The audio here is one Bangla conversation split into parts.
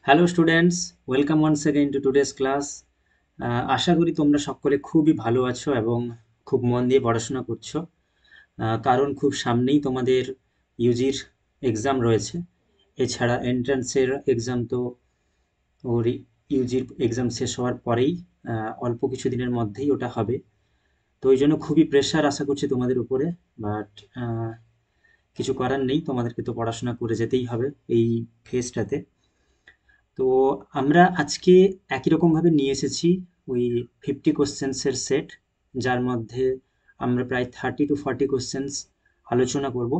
Hello students, welcome once again to today's class. আশা করি তোমরা সকলে খুবই ভালো আছো এবং খুব মন দিয়ে পড়াশোনা করছো। কারণ খুব সামনেই তোমাদের ইউজির এক্সাম রয়েছে। এছাড়া এন্ট্রান্সের এক্সাম তো ওর ইউজির এক্সাম শেষ হওয়ার পরেই অল্প কিছু দিনের মধ্যেই ওটা হবে। তো ওই জন্য খুবই প্রেশার আশা করছি তোমাদের উপরে। বাট কিছু করার নেই, তোমাদেরকে তো পড়াশোনা করে যেতেই হবে এই ফেজটাতে। তো আমরা আজকে একই রকমভাবে নিয়ে এসেছি ওই 50 কোশ্চেন্সের সেট, যার মধ্যে আমরা প্রায় 30 to 40 কোশ্চেন্স আলোচনা করব।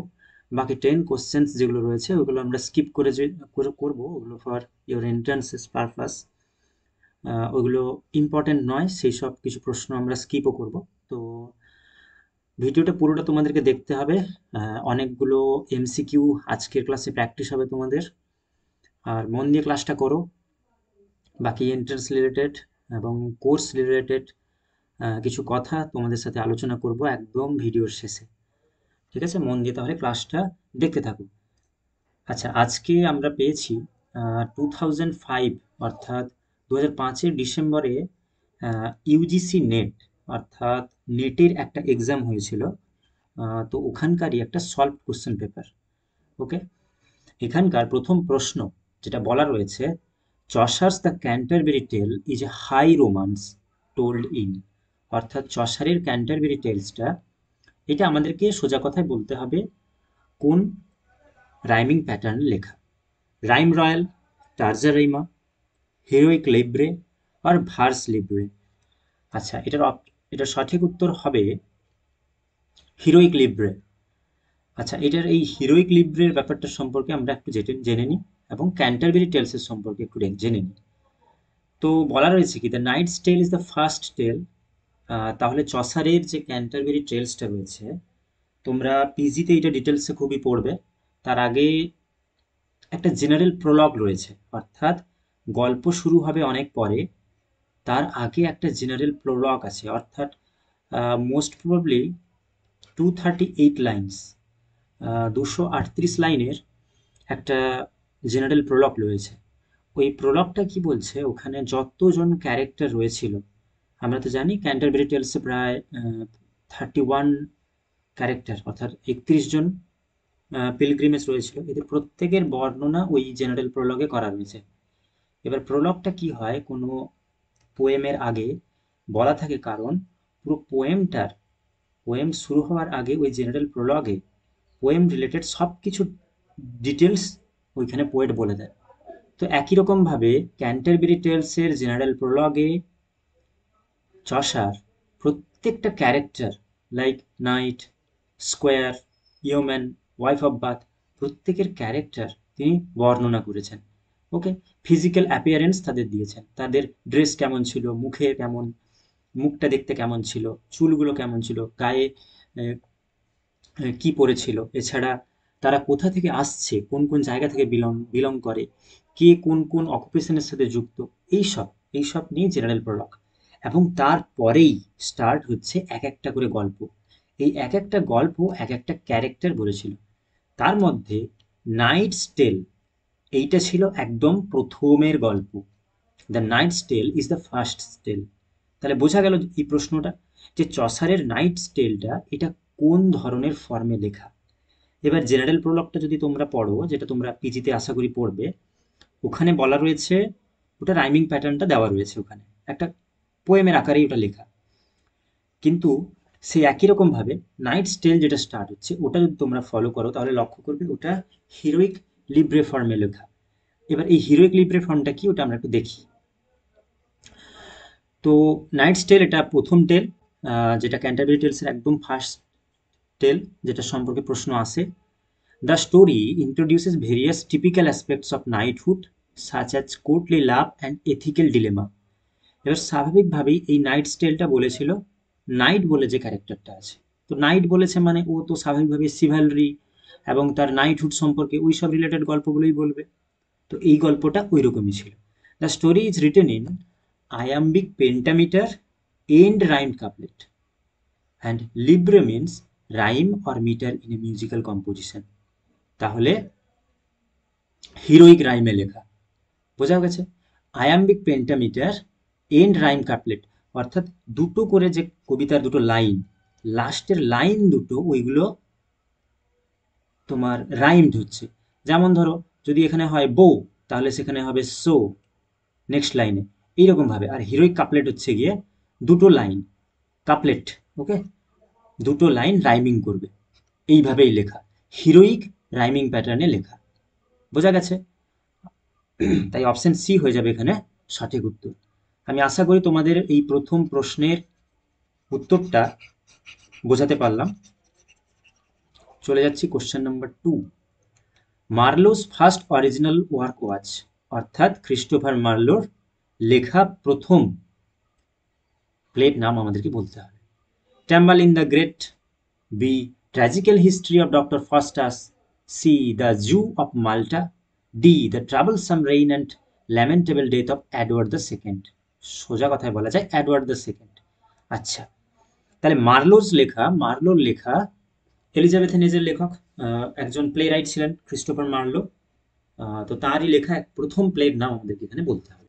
বাকি 10 কোশ্চেন্স যেগুলো রয়েছে ওগুলো আমরা স্কিপ করে করবো, ওগুলো ফর ইওর এন্ট্রান্সেস পারপাস। ওগুলো ইম্পর্টেন্ট নয়, সেই সব কিছু প্রশ্ন আমরা স্কিপও করব। তো ভিডিওটা পুরোটা তোমাদেরকে দেখতে হবে। অনেকগুলো এমসিকিউ আজকের ক্লাসে প্র্যাকটিস হবে তোমাদের, আর মন দিয়ে ক্লাসটা করো। বাকি এন্ট্রান্স রিলেটেড এবং কোর্স রিলেটেড কিছু কথা তোমাদের সাথে আলোচনা করব একদম ভিডিওর শেষে। ঠিক আছে, মন দিয়ে তাহলে ক্লাসটা দেখতে থাকো। আচ্ছা, আজকে আমরা পেয়েছি 2005, অর্থাৎ 2005-এর ডিসেম্বরে ইউজিসি নেট, অর্থাৎ নেটের একটা এক্সাম হয়েছিল। তো ওখানকারই একটা সলভ কোশ্চেন পেপার। ওকে, এখানকার প্রথম প্রশ্ন যেটা বলা রয়েছে, Chaucer's the Canterbury tale is a high romance told in, অর্থাৎ চসারের ক্যান্টারবেরি টেলসটা, এটা আমাদেরকে সোজা কথায় বলতে হবে কোন রাইমিং প্যাটার্নে লেখা। Rhyme royal, terza rima, heroic libre আর ভার্স লিব্রে। আচ্ছা, এটার সঠিক উত্তর হবে হিরোইক লিব্রে। আচ্ছা, এটার এই হিরোইক লিব্রের ব্যাপারটা সম্পর্কে আমরা একটু জেনে নিই এবং ক্যান্টারবেরি টেলসের সম্পর্কে একটু জেনে নিই। তো বলা রয়েছে কি, the knight's tale is the first tale. তাহলে চসারের যে ক্যান্টারবেরি টেলসটা রয়েছে, তোমরা পিজিতে এটা ডিটেলসে খুবই পড়বে। তার আগে একটা জেনারেল প্রলগ রয়েছে, অর্থাৎ গল্প শুরু হবে অনেক পরে, তার আগে একটা জেনারেল প্রলগ আছে, অর্থাৎ মোস্ট প্রবাবলি 238 লাইনস, 238 লাইনের একটা জেনারেল প্রলগ রয়েছে। ওই প্রলগটা কি বলছে, ওখানে যতজন ক্যারেক্টার রয়েছিল, আমরা তো জানি ক্যান্টারবেরি টেলসে প্রায় 31 ক্যারেক্টার, অর্থাৎ 31 জন পিলগ্রিমেজ রয়েছিল, এদের প্রত্যেকের বর্ণনা ওই জেনারেল প্রলগে করা রয়েছে। এবার প্রলগটা কি হয়, কোনো পোয়েমের আগে বলা থাকে, কারণ পুরো পোয়েম শুরু হওয়ার আগে ওই জেনারেল প্রলগে পোয়েম রিলেটেড সব কিছু ডিটেলস ওইখানে পোয়েট বলে দেয়। তো একই রকমভাবে ক্যান্টারবেরি টেলসের জেনারেল প্রলগে চসার প্রত্যেকটা character, like knight, squire, yeoman, wife of Bath, প্রত্যেকের ক্যারেক্টার তিনি বর্ণনা করেছেন। ওকে, ফিজিক্যাল অ্যাপিয়ারেন্স তাদের দিয়েছেন, তাদের ড্রেস কেমন ছিল, মুখটা দেখতে কেমন ছিল, চুলগুলো কেমন ছিল, গায়ে কি পড়েছিল, এছাড়া তারা কোথা থেকে আসছে, কোন কোন জায়গা থেকে বিলং করে, কে কোন কোন অকুপেশনের সাথে যুক্ত, এইসব এইসব নিয়ে জেনারেল প্রলগ। এবং তারপরেই স্টার্ট হচ্ছে এক একটা করে গল্প। এই এক একটা গল্প এক একটা ক্যারেক্টার বলেছিল। তার মধ্যে নাইটস টেল, এইটা ছিল একদম প্রথমের গল্প। The knight's tale is the first tale. তাহলে বোঝা গেল এই প্রশ্নটা, যে চসারের নাইটস টেলটা এটা কোন ধরনের ফর্মে লেখা। এবার জেনারেল প্রলগটা যদি তোমরা পড়ো, যেটা তোমরা পিজিতে আশা করি পড়বে, ওখানে বলা রয়েছে, ওটা রাইমিং প্যাটার্নটা দেওয়া রয়েছে, ওখানে একটা পোয়েমের আকারেই ওটা লেখা। কিন্তু সেই একই রকমভাবে নাইটস টেল যেটা স্টার্ট হচ্ছে, ওটা যদি তোমরা ফলো করো তাহলে লক্ষ্য করবে ওটা হিরোইক লিব্রে ফর্মে লেখা। এবার এই হিরোইক লিব্রে ফর্মটা কি, ওটা আমরা একটু দেখি। তো নাইটস টেল এটা প্রথম টেল, যেটা ক্যান্টারবেরি টেলসের একদম ফার্স্ট টেল, যেটা সম্পর্কে প্রশ্ন আসে। The story introduces various typical aspects of knighthood, such as courtly love and ethical dilemma. এবার স্বাভাবিকভাবেই এই নাইটস টেলটা বলেছিল নাইট বলে যে ক্যারেক্টারটা আছে। তো নাইট বলেছে মানে ও তো স্বাভাবিকভাবে সিভালরি এবং তার নাইটহুড সম্পর্কে ওই সব রিলেটেড গল্পগুলোই বলবে। তো এই গল্পটা ওই রকমই ছিল। The story is written in iambic pentameter and rhyme couplet, and libre means rhyme or metre in a musical composition. তাহলে হিরোইক রাইমে লেখা, বোঝা গেছে? Iambic pentameter, and rhyme couplet, অর্থাৎ দুটো করে যে কবিতার দুটো লাইন, লাস্টের লাইন দুটো ওইগুলো তোমার রাইমড হচ্ছে। যেমন ধরো যদি এখানে হয় বউ, তাহলে সেখানে হবে সো নেক্সট লাইনে, এইরকম ভাবে। আর হিরোইক কাপলেট হচ্ছে গিয়ে দুটো লাইন কাপলেট, ওকে, দুটো লাইন রাইমিং করবে, এইভাবেই লেখা, হিরোইক রাইমিং প্যাটার্নে লেখা। বোঝা গেছে? তাই অপশন সি হয়ে যাবে এখানে সঠিক উত্তর। আমি আশা করি তোমাদের এই প্রথম প্রশ্নের উত্তরটা বোঝাতে পারলাম। চলে যাচ্ছি question number 2। Marlowe's first original work was, অর্থাৎ ক্রিস্টোফার মার্লোর লেখা প্রথম প্লের নাম আমাদেরকে বলতে হবে। Tamburlaine the great, B tragical history of doctor Faustus, C the Jew of Malta, D the troublesome reign and lamentable death of Edward the second. সোজা কথায় বলা যায় এডওয়ার্ড দ্য সেকেন্ড। আচ্ছা, তাহলে মার্লোর লেখা এলিজাবেথেন এজের লেখক, একজন প্লে রাইট ছিলেন ক্রিস্টোফার মার্লো। তো তারই লেখা এক প্রথম প্লের নাম আমাদেরকে এখানে বলতে হবে।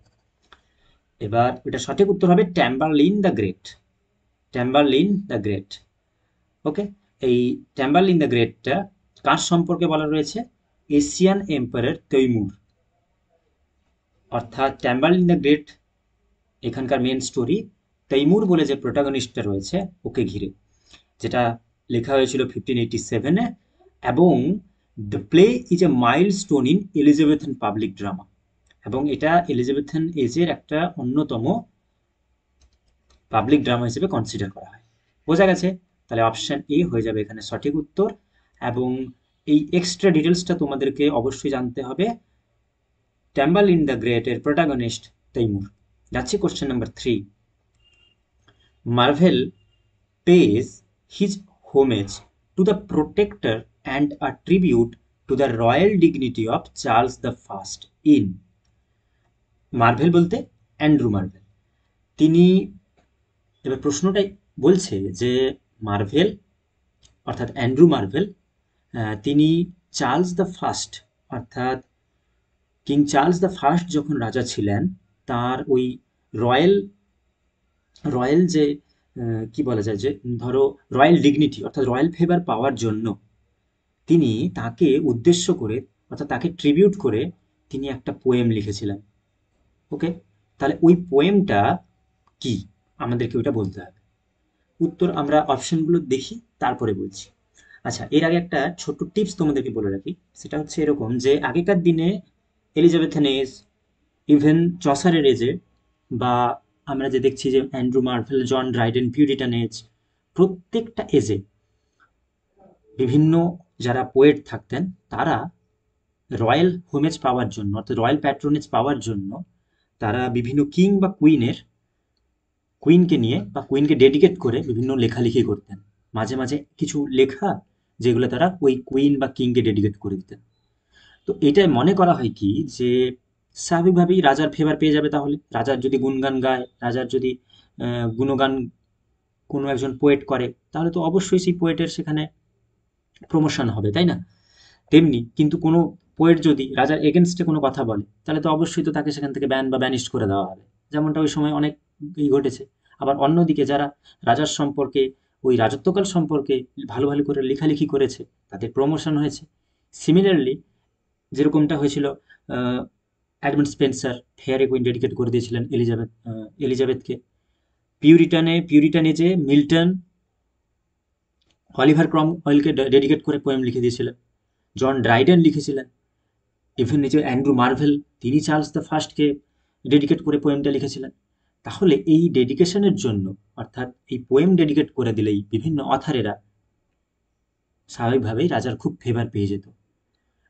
এবার এটা সঠিক উত্তর হবে Tamburlaine the great. Tamburlaine the great, okay. এই ট্যাম্বারলিন দ্য গ্রেটটা কার সম্পর্কে বলা রয়েছে? Asian empire Timur. অর্থাৎ ট্যাম্বারলিন দ্য গ্রেট এখানকার মেন স্টোরি তৈমুর বলে যে প্রোটাগনিস্টটা রয়েছে ওকে ঘিরে, যেটা লেখা হয়েছিল 1587-এ, এবং the play is a milestone in Elizabethan public drama, এবং এটা এলিজাবেথেন এজের একটা অন্যতম পাবলিক ড্রামা হিসেবে কনসিডার করা হয়। বোঝা গেছে? তাহলে অপশন এ হয়ে যাবে এখানে সঠিক উত্তর। এবং এই এক্সট্রা ডিটেলসটা তোমাদেরকে অবশ্যই জানতে হবে। ট্যাম্বারলিন দ্য গ্রেট এর প্রোটাগনিস্ট তৈমুর। যাচ্ছি question number 3। Marvel pays his homage to the protector and a tribute to the royal dignity of Charles the First in, Marvel বলতে অ্যান্ড্রু মার্ভেল। তিনি, এবার প্রশ্নটাই বলছে যে মার্ভেল অর্থাৎ অ্যান্ড্রু মার্ভেল, তিনি চার্লস দ্য ফার্স্ট অর্থাৎ কিং চার্লস দ্য ফার্স্ট যখন রাজা ছিলেন, তার ওই রয়্যাল রয়্যাল যে কি বলা যায়, যে ধরো রয়্যাল ডিগনিটি অর্থাৎ রয়্যাল ফেভার পাওয়ার জন্য তিনি তাকে উদ্দেশ্য করে অর্থাৎ তাকে ট্রিবিউট করে তিনি একটা পোয়েম লিখেছিলেন। ওকে, তাহলে ওই পোয়েমটা কি আমাদেরকে ওইটা বলতে হবে। উত্তর আমরা অপশনগুলো দেখি তারপরে বলছি। আচ্ছা, এর আগে একটা ছোট্ট টিপস তোমাদেরকে বলে রাখি। সেটা হচ্ছে এরকম যে আগেকার দিনে এলিজাবেথেন এজ, ইভেন চসারের এজে, বা আমরা যে দেখছি যে Andrew Marvell, John Dryden, Puritan age, প্রত্যেকটা এজে বিভিন্ন যারা পোয়েট থাকতেন তারা রয়্যাল হোমেজ পাওয়ার জন্য অর্থাৎ রয়্যাল প্যাট্রোনেজ পাওয়ার জন্য তারা বিভিন্ন কিং বা কুইনকে নিয়ে বা কুইনকে ডেডিকেট করে বিভিন্ন লেখালেখি করতেন। মাঝে মাঝে কিছু লেখা যেগুলো তারা ওই কুইন বা কিংকে ডেডিকেট করে দিতেন। তো এটাই মনে করা হয় কি যে স্বাভাবিকভাবেই রাজার ফেভার পেয়ে যাবে, তাহলে রাজার যদি গুণগান গায়, রাজার যদি গুণগান কোনো একজন পোয়েট করে, তাহলে তো অবশ্যই সেই পোয়েটের সেখানে প্রমোশন হবে, তাই না? তেমনি কিন্তু কোনো পোয়েট যদি রাজার এগেনস্টে কোনো কথা বলে, তাহলে তো অবশ্যই তো তাকে সেখান থেকে ব্যান বা ব্যানিশ করে দেওয়া হবে, যেমনটা ওই সময় অনেক ঘটেছে। আবার অন্যদিকে যারা রাজার সম্পর্কে, ওই রাজত্বকাল সম্পর্কে ভালো ভালো করে লেখালেখি করেছে, তাদের প্রমোশন হয়েছে। সিমিলারলি যেরকমটা হয়েছিল, Edmund Spencer fair queen dedicate করে দিয়েছিলেন এলিজাবেথকে। পিউরিটানে যে মিল্টন অলিভার ক্রমওয়েলকে ডেডিকেট করে পোয়েম লিখে দিয়েছিলেন। জন ড্রাইডেন লিখেছিলেন। ইভেন নিজে অ্যান্ড্রু মার্ভেল, তিনি চার্লস দ্য ফার্স্টকে ডেডিকেট করে পোয়েমটা লিখেছিলেন। তাহলে এই ডেডিকেশনের জন্য অর্থাৎ এই পোয়েম ডেডিকেট করে দিলেই বিভিন্ন অথারেরা স্বাভাবিকভাবেই রাজার খুব ফেভার পেয়ে যেত,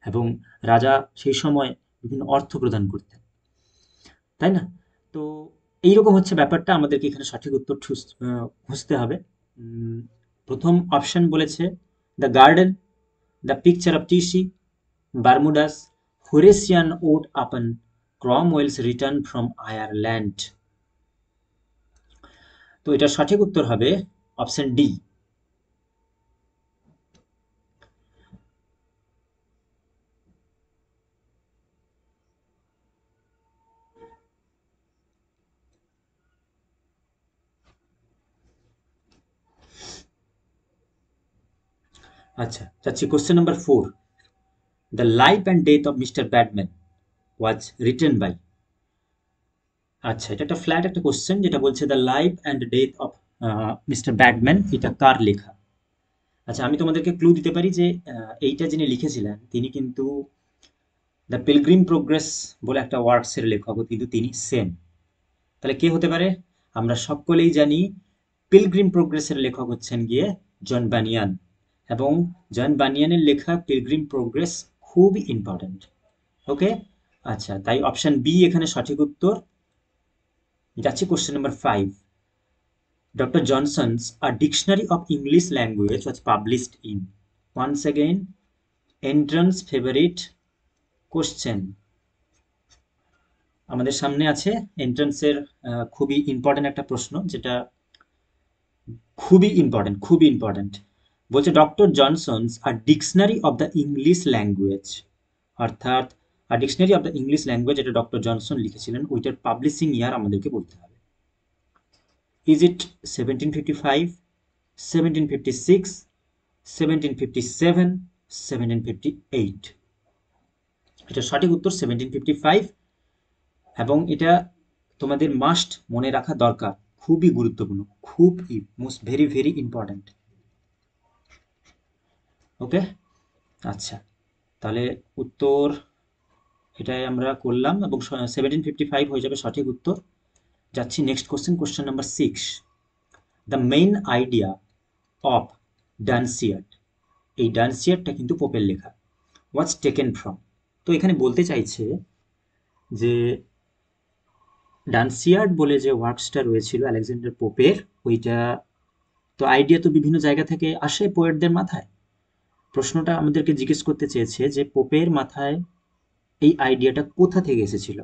এবং রাজা সেই সময় বিভিন্ন অর্থ প্রদান করতেন, তাই না? তো এইরকম হচ্ছে ব্যাপারটা, আমাদেরকে এখানে সঠিক উত্তর খুঁজতে হবে। প্রথম অপশন বলেছে the garden, the picture of TC, Bermudas, Horatian ode upon Cromwell's return from Ireland. তো এটা সঠিক উত্তর হবে অপশন ডি। আচ্ছা, যাচ্ছি question number 4। The life and death of Mr Badman was written by. আচ্ছা, এটা একটা ফ্ল্যাট একটা কোশ্চেন যেটা বলছে the life and death of Mr Badman, এটা কার লেখা? আচ্ছা, আমি তোমাদেরকে ক্লু দিতে পারি যে এইটা যিনি লিখেছিলেন তিনি কিন্তু দ্য পিলগ্রিম প্রোগ্রেস বলে একটা ওয়ার্কসের লেখক, কিন্তু তিনি সেম। তাহলে কে হতে পারে? আমরা সকলেই জানি পিলগ্রিম প্রোগ্রেসের লেখক হচ্ছেন গিয়ে জন বানিয়ান, এবং জন বানিয়ানের লেখা পিলগ্রিম প্রোগ্রেস খুবই ইম্পর্ট্যান্ট। ওকে, আচ্ছা, তাই অপশন বি এখানে সঠিক উত্তর। যাচ্ছি question number 5। Doctor Johnson's a dictionary of English language was published in, once again entrance favourite question আমাদের সামনে আছে। এন্ট্রান্সের খুবই ইম্পর্ট্যান্ট একটা প্রশ্ন, যেটা খুবই ইম্পর্ট্যান্ট। বলছে ডক্টর জনসনস আর dictionary of the English language, অর্থাৎ আর dictionary of the English language, এটা ডক্টর জনসন লিখেছিলেন, ওইটার পাবলিশিং ইয়ার আমাদেরকে বলতে হবে। Is it 1755, 1756, 1757, 1758? এটা সঠিক উত্তর 1755, এবং এটা তোমাদের মাস্ট মনে রাখা দরকার, খুবই গুরুত্বপূর্ণ, খুবই most very very important. Okay, আচ্ছা, তাহলে উত্তর এটাই আমরা করলাম, এবং 1755 হয়ে যাবে সঠিক উত্তর। যাচ্ছি next question, question number 6। The main idea of Dunciad, এই ডানসিয়ার্ডটা কিন্তু পোপের লেখা, ওয়াজ টেকেন ফ্রম। তো এখানে বলতে চাইছে যে ডানসিয়ার্ড বলে যে ওয়ার্কসটা রয়েছিল আলেকজান্ডার পোপের, ওইটা তো আইডিয়া তো বিভিন্ন জায়গা থেকে আসে পোয়েটদের মাথায়। প্রশ্নটা আমাদেরকে জিজ্ঞেস করতে চেয়েছে যে পোপের মাথায় এই আইডিয়াটা কোথা থেকে এসেছিল?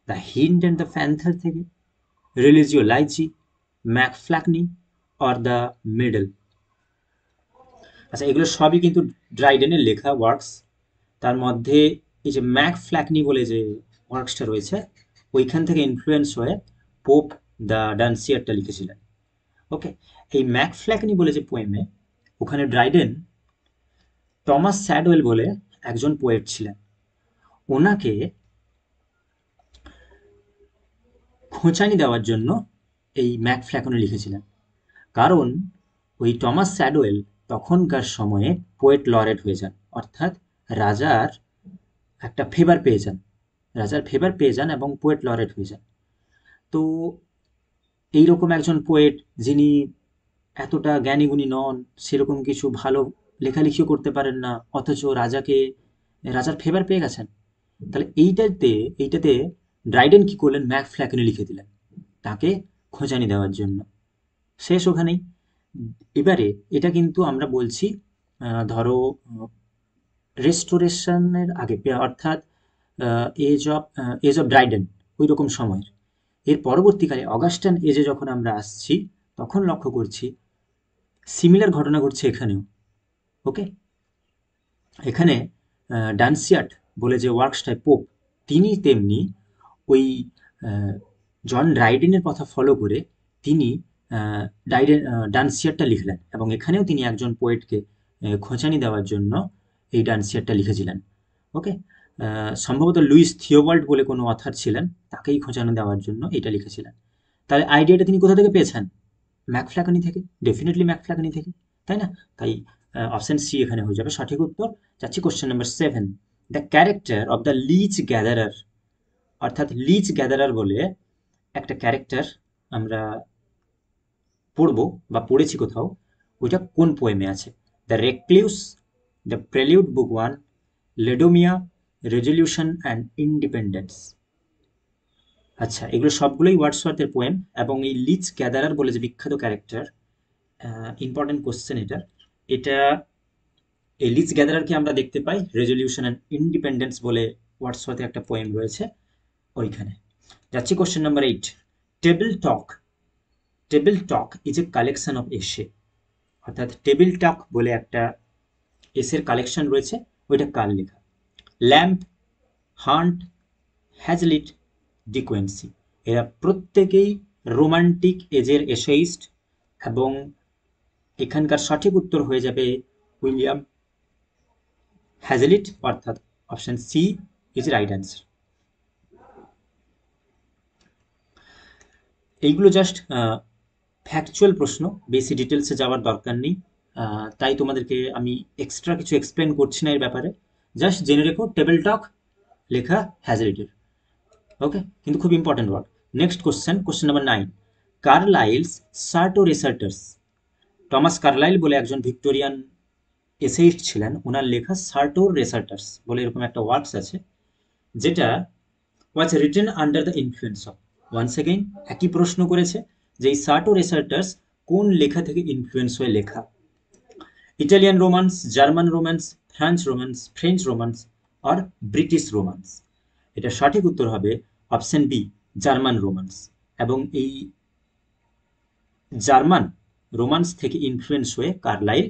দ্য হিন্ড অ্যান্ড দ্য প্যান্থার থেকে, রিলিজিও লাইচি, ম্যাকফ্ল্যাকনি, অর দ্য মিডল? আচ্ছা, এগুলো সবই কিন্তু ড্রাইডেনের লেখা ওয়ার্কস। তার মধ্যে এই যে ম্যাকফ্ল্যাকনি বলে যে ওয়ার্কসটা রয়েছে, ওইখান থেকে ইনফ্লুয়েন্স হয়ে পোপ দ্য ডানসিয়ারটা লিখেছিলেন। ওকে, এই ম্যাকফ্ল্যাকনি বলে যে পোয়েমে, ওখানে ড্রাইডেন টমাস স্যাডওয়েল বলে একজন পোয়েট ছিলেন, ওনাকে খোঁচানি দেওয়ার জন্য এই ম্যাকফ্ল্যাকনি লিখেছিলেন। কারণ ওই টমাস স্যাডওয়েল তখনকার সময়ে পোয়েট লরেট হয়ে যান, অর্থাৎ রাজার একটা ফেভার পেয়ে যান, রাজার ফেভার পেয়ে যান এবং পোয়েট লরেট হয়ে যান। তো এইরকম একজন পোয়েট যিনি এতটা জ্ঞানীগুণী নন, সেরকম কিছু ভালো লেখালেখিও করতে পারেন না, অথচ রাজার ফেভার পেয়ে গেছেন, তাহলে এইটাতে ড্রাইডেন কি করলেন? ম্যাকফ্ল্যাকনি লিখে দিলেন তাকে খোঁচানি দেওয়ার জন্য। শেষ ওখানেই। এবারে এটা কিন্তু আমরা বলছি ধরো রেস্টোরেশনের আগে, অর্থাৎ এজ অফ ড্রাইডেন ওই রকম সময়ের। এর পরবর্তীকালে অগাস্টান এজে যখন আমরা আসছি, তখন লক্ষ্য করছি সিমিলার ঘটনা ঘটছে এখানেও। ওকে, এখানে ডানসিয়ার্ড বলে যে ওয়ার্কসটায় পোপ, তিনি তেমনি ওই জন ড্রাইডেনের কথা ফলো করে তিনি ডানসিয়ারটা লিখলেন, এবং এখানেও তিনি একজন পোয়েটকে খোঁচানি দেওয়ার জন্য এই ডানসিয়ারটা লিখেছিলেন। ওকে, সম্ভবত লুইস থিওবাল্ট বলে কোনো অথার ছিলেন, তাকেই খোঁচানি দেওয়ার জন্য এটা লিখেছিলেন। তাহলে আইডিয়াটা তিনি কোথা থেকে পেয়েছেন? ম্যাকফ্ল্যাকনি থেকে, ডেফিনেটলি ম্যাকফ্ল্যাকনি থেকে, তাই না? তাই অপশন সি এখানে হয়ে যাবে সঠিক উত্তর। যাচ্ছি question number 7। The character of the leech gatherer, অর্থাৎ লিচ গ্যাদারার বলে একটা ক্যারেক্টার আমরা পড়বো বা পড়েছি কোথাও, ওইটা কোন পোয়েমে আছে? The recluse, the prelude book 1, Laodamia, resolution and independence. আচ্ছা, এগুলো সবগুলোই ওয়ার্ডসওয়ার্থের পোয়েম, এবং এই লিচ গ্যাদারার বলে যে বিখ্যাত ক্যারেক্টার, ইম্পর্টেন্ট কোশ্চেন এটা। এটা এই লিচ গ্যাদারারকে আমরা দেখতে পাই রেজলিউশন অ্যান্ড ইন্ডিপেন্ডেন্স বলে ওয়ার্ডসওয়ার্থে একটা পোয়েম রয়েছে ওইখানে। যাচ্ছি question number 8। Table talk, table talk is a collection of এসে, অর্থাৎ টেবিল টক বলে একটা এসের কালেকশন রয়েছে, ওইটা কার লেখা? Lamb, Hunt, Hazlitt, De Quincey. এরা প্রত্যেকেই রোমান্টিক এজের এসেইস্ট, এবং এখানকার সঠিক উত্তর হয়ে যাবে উইলিয়াম হ্যাজেলিট, অর্থাৎ option C is right answer. এইগুলো জাস্ট ফ্যাকচুয়াল প্রশ্ন, বেশি ডিটেলসে যাওয়ার দরকার নেই। তাই তোমাদেরকে আমি এক্সট্রা কিছু এক্সপ্লেন করছি না এর ব্যাপারে। জাস্ট জেনে রেখো টেবিল টক লেখা হ্যাজেলিটের। ওকে, কিন্তু খুব important word. Next question number 9, Carlyle's Sartor Resartus. Thomas Carlyle বলে একজন ভিক্টোরিয়ান এসেইস্ট ছিলেন, ওনার লেখা সার্টোর রেসার্টার্স বলে এরকম একটা ওয়ার্কস আছে, যেটা was written under the influence of. Once again একই প্রশ্ন করেছে যে এই সার্টো রেসার্টার্স কোন লেখা থেকে ইনফ্লুয়েন্স হয়ে লেখা? Italian romance, German romance, French romance আর ব্রিটিশ রোমান্স? এটা সঠিক উত্তর হবে অপশন বি, জার্মান রোমান্স। এবং এই জার্মান রোমান্স থেকে ইনফ্লুয়েন্স হয়ে কার্লাইল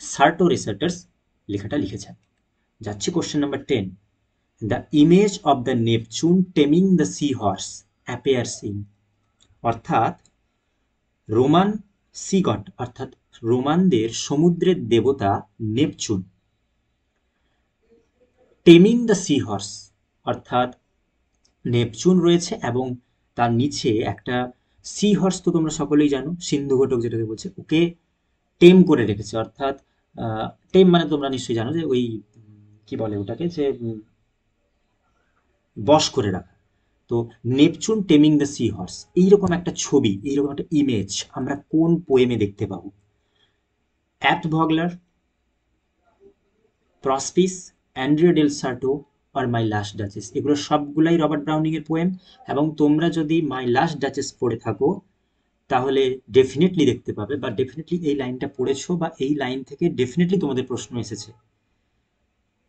সার্টো রেসার্টার্স লেখাটা লিখেছেন। যাচ্ছি question number 10, the image of the Neptune taming the sea horse appears in. অর্থাৎ রোমান সি গড, অর্থাৎ রোমানদের সমুদ্রের দেবতা Neptune, taming the sea horse, অর্থাৎ নেপচুন রয়েছে এবং তার নিচে একটা সি হর্স, তো তোমরা সকলেই জানো সিন্ধু ঘটক যেটাকে বলছে, ওকে টেম করে রেখেছে। অর্থাৎ টেম মানে তোমরা নিশ্চয়ই জানো যে ওই কি বলে ওটাকে, যে বশ করে রাখা। তো Neptune taming the sea horse, এইরকম একটা ছবি, এইরকম একটা ইমেজ আমরা কোন পোয়েমে দেখতে পাবো? Abt Vogler, Prospice, Andrea del Sarto আর মাই লাস্ট ডাচেস, এগুলো সবগুলাই রবার্ট ব্রাউনিং এর পোয়েম। এবং তোমরা যদি মাই লাস্ট ডাচেস পড়ে থাকো তাহলে ডেফিনেটলি দেখতে পাবে, বা ডেফিনেটলি এই লাইনটা পড়েছো, বা এই লাইন থেকে ডেফিনেটলি তোমাদের প্রশ্ন এসেছে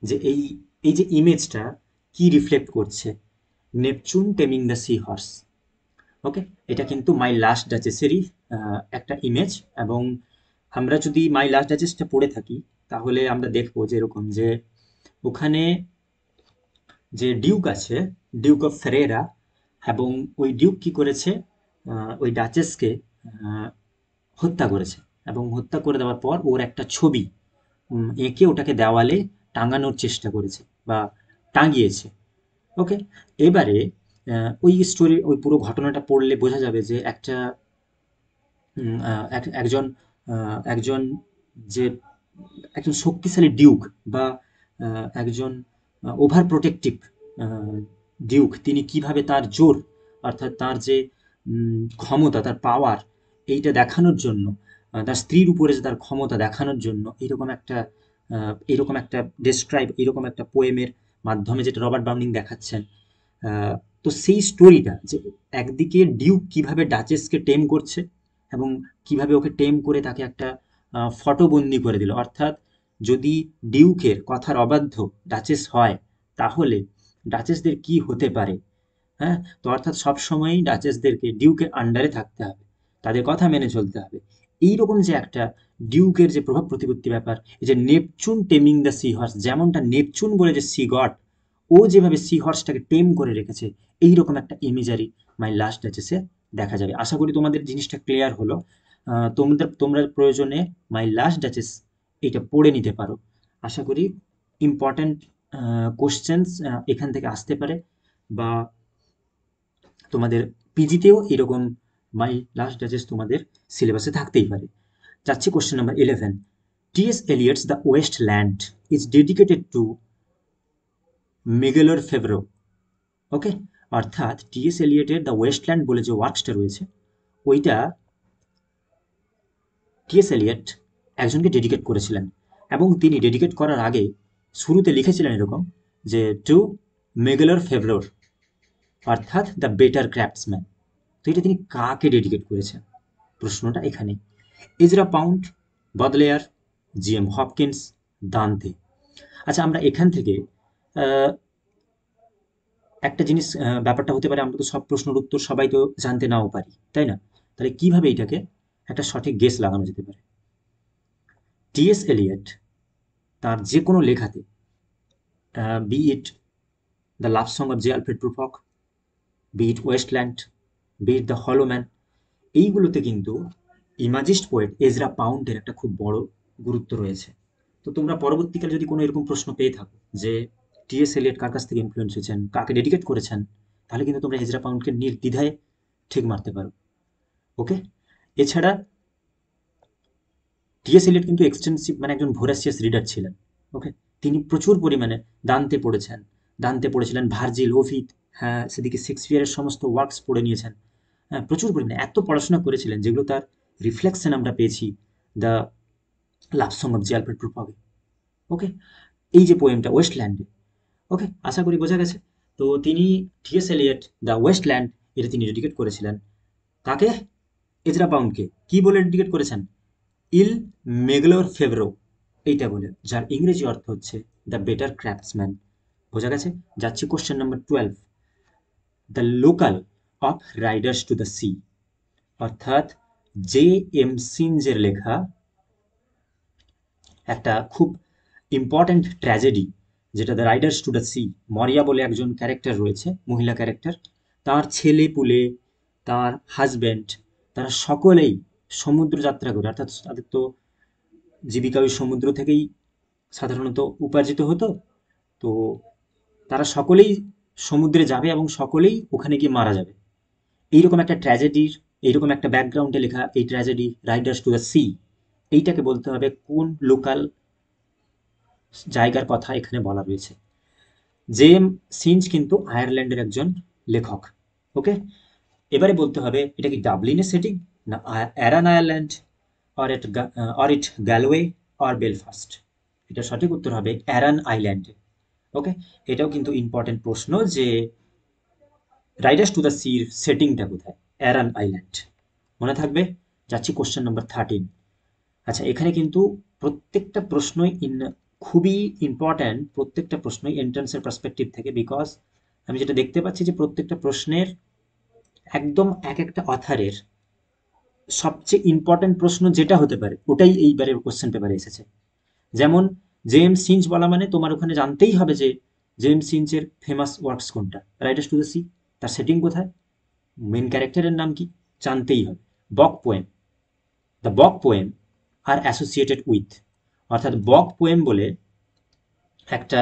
যে এই এই যে ইমেজটা কি রিফ্লেক্ট করছে? Neptune taming the sea horse. Okay, এটা কিন্তু মাই লাস্ট ডাচেসেরই একটা ইমেজ। এবং আমরা যদি মাই লাস্ট ডাচেসটা পড়ে থাকি তাহলে আমরা দেখবো যে এরকম যে ওখানে যে ডিউক আছে, ডিউক অফ ফেরেরা, এবং ওই ডিউক কি করেছে, ওই ডাচেসকে হত্যা করেছে। এবং হত্যা করে দেওয়ার পর ওর একটা ছবি এঁকে ওটাকে দেওয়ালে টাঙানোর চেষ্টা করেছে বা টাঙিয়েছে। ওকে, এবারে ওই স্টোরি, ওই পুরো ঘটনাটা পড়লে বোঝা যাবে যে একটা একজন একজন যে একজন শক্তিশালী ডিউক বা একজন ওভার প্রোটেক্টিভ ডিউক, তিনি কিভাবে তার জোর, অর্থাৎ তার যে ক্ষমতা, তার পাওয়ার, এইটা দেখানোর জন্য, তার স্ত্রীর উপরে যে তার ক্ষমতা দেখানোর জন্য এরকম একটা ডেসক্রাইব, এরকম একটা পোয়েমের মাধ্যমে যেটা রবার্ট ব্রাউনিং দেখাচ্ছেন। তো সেই স্টোরিটা যে একদিকে ডিউক কিভাবে ডাচেসকে টেম করছে এবং কিভাবে ওকে টেম করে তাকে একটা ফটোবন্দি করে দিল। অর্থাৎ যদি ডিউকের কথার অবাধ্য ডাচেস হয় তাহলে ডাচেসদের কি হতে পারে। হ্যাঁ, তো অর্থাৎ সবসময়ই ডাচেসদেরকে ডিউকের আন্ডারে থাকতে হবে, তাদের কথা মেনে চলতে হবে। এইরকম যে একটা ডিউকের যে প্রভাব প্রতিপত্তি ব্যাপার, এই যে Neptune taming the sea horse, যেমনটা নেপচুন বলে যে সি গড, ও যেভাবে সি হর্সটাকে টেম করে রেখেছে, এইরকম একটা ইমেজারি মাই লাস্ট ডাচেসে দেখা যাবে। আশা করি তোমাদের জিনিসটা ক্লিয়ার হলো। তোমরা প্রয়োজনে মাই লাস্ট ডাচেস এটা পড়ে নিতে পারো। আশা করি ইম্পর্ট্যান্ট কোশ্চেন্স এখান থেকে আসতে পারে, বা তোমাদের পিজিতেও এরকম মাই লাস্ট ডাচেস তোমাদের সিলেবাসে থাকতেই পারে। যাচ্ছি question number 11, T S. Eliot's the waste land is dedicated to মিগেল ফেভরো। ওকে, অর্থাৎ টি.এস. এলিয়টের দ্য ওয়েস্টল্যান্ড বলে যে ওয়ার্কসটা রয়েছে, ওইটা টি.এস. এলিয়ট একজনকে ডেডিকেট করেছিলেন। এবং তিনি ডেডিকেট করার আগে শুরুতে লিখেছিলেন এরকম যে টু মিগেল ফেভরোর, অর্থাৎ দ্য বেটার ক্রাফটসম্যান। তো এটা তিনি কাকে ডেডিকেট করেছেন, প্রশ্নটা এখানে। Ezra Pound, Baudelaire, G M. Hopkins, Dante. আচ্ছা, আমরা এখান থেকে একটা জিনিস, ব্যাপারটা হতে পারে আমরা তো সব প্রশ্নের উত্তর সবাই তো জানতে নাও পারি, তাই না? তাহলে কিভাবে এটাকে একটা সঠিক গেস লাগানো যেতে পারে? টি.এস. এলিয়ট তার যে কোনো লেখাতে, be it the love song of J Alfred Prufrock, be it Wasteland, be it the hollow man, এইগুলোতে কিন্তু ইমাজিস্ট পোয়েট এজরা পাউন্ডের একটা খুব বড় গুরুত্ব রয়েছে। তো তোমরা পরবর্তীকালে যদি কোনো এরকম প্রশ্ন পেয়ে থাকো যে টিএস এলিয়ট কার কাছ থেকে ইনফ্লুয়েন্স হয়েছেন, কাকে ডেডিকেট করেছেন, তাহলে কিন্তু তোমরা এজরা পাউন্ডকে নির্দ্বিধায় ঠিক মারতে পারো। ওকে, এছাড়া টিএস এলিয়ট কিন্তু এক্সটেন্সিভ মানে একজন ভোরাসিয়াস রিডার ছিলেন। ওকে, তিনি প্রচুর পরিমাণে দান্তে পড়েছেন, দান্তে পড়েছিলেন, ভার্জিল, ওভিড, হ্যাঁ সেদিকে শেক্সপিয়ারের সমস্ত ওয়ার্কস পড়ে নিয়েছেন। হ্যাঁ, প্রচুর পরিমাণে এত পড়াশোনা করেছিলেন যেগুলো তার রিফ্লেকশন আমরা পেয়েছি the love song of J Alfred Prufrock. Okay, এই যে পোয়েমটা ওয়েস্টল্যান্ডে। ওকে, আশা করি বোঝা গেছে। তো তিনি টিএস এলিয়ট দ্য ওয়েস্টল্যান্ড এটা তিনি ডেডিকেট করেছিলেন কাকে? এজরা পাউন্ডকে। কি বলে ডেডিকেট করেছেন? ইল মেগলোর ফেভরো, এইটা বলে, যার ইংরেজি অর্থ হচ্ছে দ্য বেটার ক্রাফটসম্যান। বোঝা গেছে? যাচ্ছি question number 12, the local of Riders to the sea, অর্থাৎ জে এম সিনজের লেখা একটা খুব ইম্পর্ট্যান্ট ট্র্যাজেডি, যেটা the Riders to the sea. মরিয়া বলে একজন ক্যারেক্টার রয়েছে, মহিলা ক্যারেক্টার, তার ছেলে পুলে, তার হাজব্যান্ড, তারা সকলেই সমুদ্র যাত্রা করে, অর্থাৎ তাদের তো জীবিকা ওই সমুদ্র থেকেই সাধারণত উপার্জিত হতো। তো তারা সকলেই সমুদ্রে যাবে এবং সকলেই ওখানে গিয়ে মারা যাবে। এইরকম একটা ট্র্যাজেডির, এইরকম একটা ব্যাকগ্রাউন্ডে লেখা এই tragedy Riders to the sea, এইটাকে বলতে হবে কোন লোকাল জায়গার কথা এখানে বলা রয়েছে। জেম সিঞ্জ কিন্তু আয়ারল্যান্ডের একজন লেখক। ওকে, এবারে বলতে হবে এটা কি ডাবলিনের সেটিং, না Aran Ireland, or it Galway, or Belfast. এটা সঠিক উত্তর হবে অ্যারান আইল্যান্ডে। ওকে, এটাও কিন্তু ইম্পর্টেন্ট প্রশ্ন যে রাইডার্স টু দ্য সির সেটিংটা কোথায়? অ্যারান আইল্যান্ড, মনে থাকবে। যাচ্ছি কোশ্চেন নাম্বার 13। আচ্ছা, এখানে কিন্তু প্রত্যেকটা প্রশ্নই খুবই ইম্পর্ট্যান্ট, প্রত্যেকটা প্রশ্নই এন্ট্রান্সের পার্সপেক্টিভ থেকে, বিকজ আমি যেটা দেখতে পাচ্ছি যে প্রত্যেকটা প্রশ্নের একদম এক একটা অথারের সবচেয়ে ইম্পর্ট্যান্ট প্রশ্ন যেটা হতে পারে ওটাই এইবারের কোশ্চেন পেপারে এসেছে। যেমন জেমস সিঞ্চ বলা মানে তোমার ওখানে জানতেই হবে যে জেমস সিঞ্চের ফেমাস ওয়ার্কস কোনটা, রাইডার্স টু দ্য সি, তার সেটিং কোথায়, মেন ক্যারেক্টারের নাম কি, জানতেই হবে। বক পোয়েম, দ্য বক পোয়েম আর অ্যাসোসিয়েটেড উইথ, অর্থাৎ বক পোয়েম বলে একটা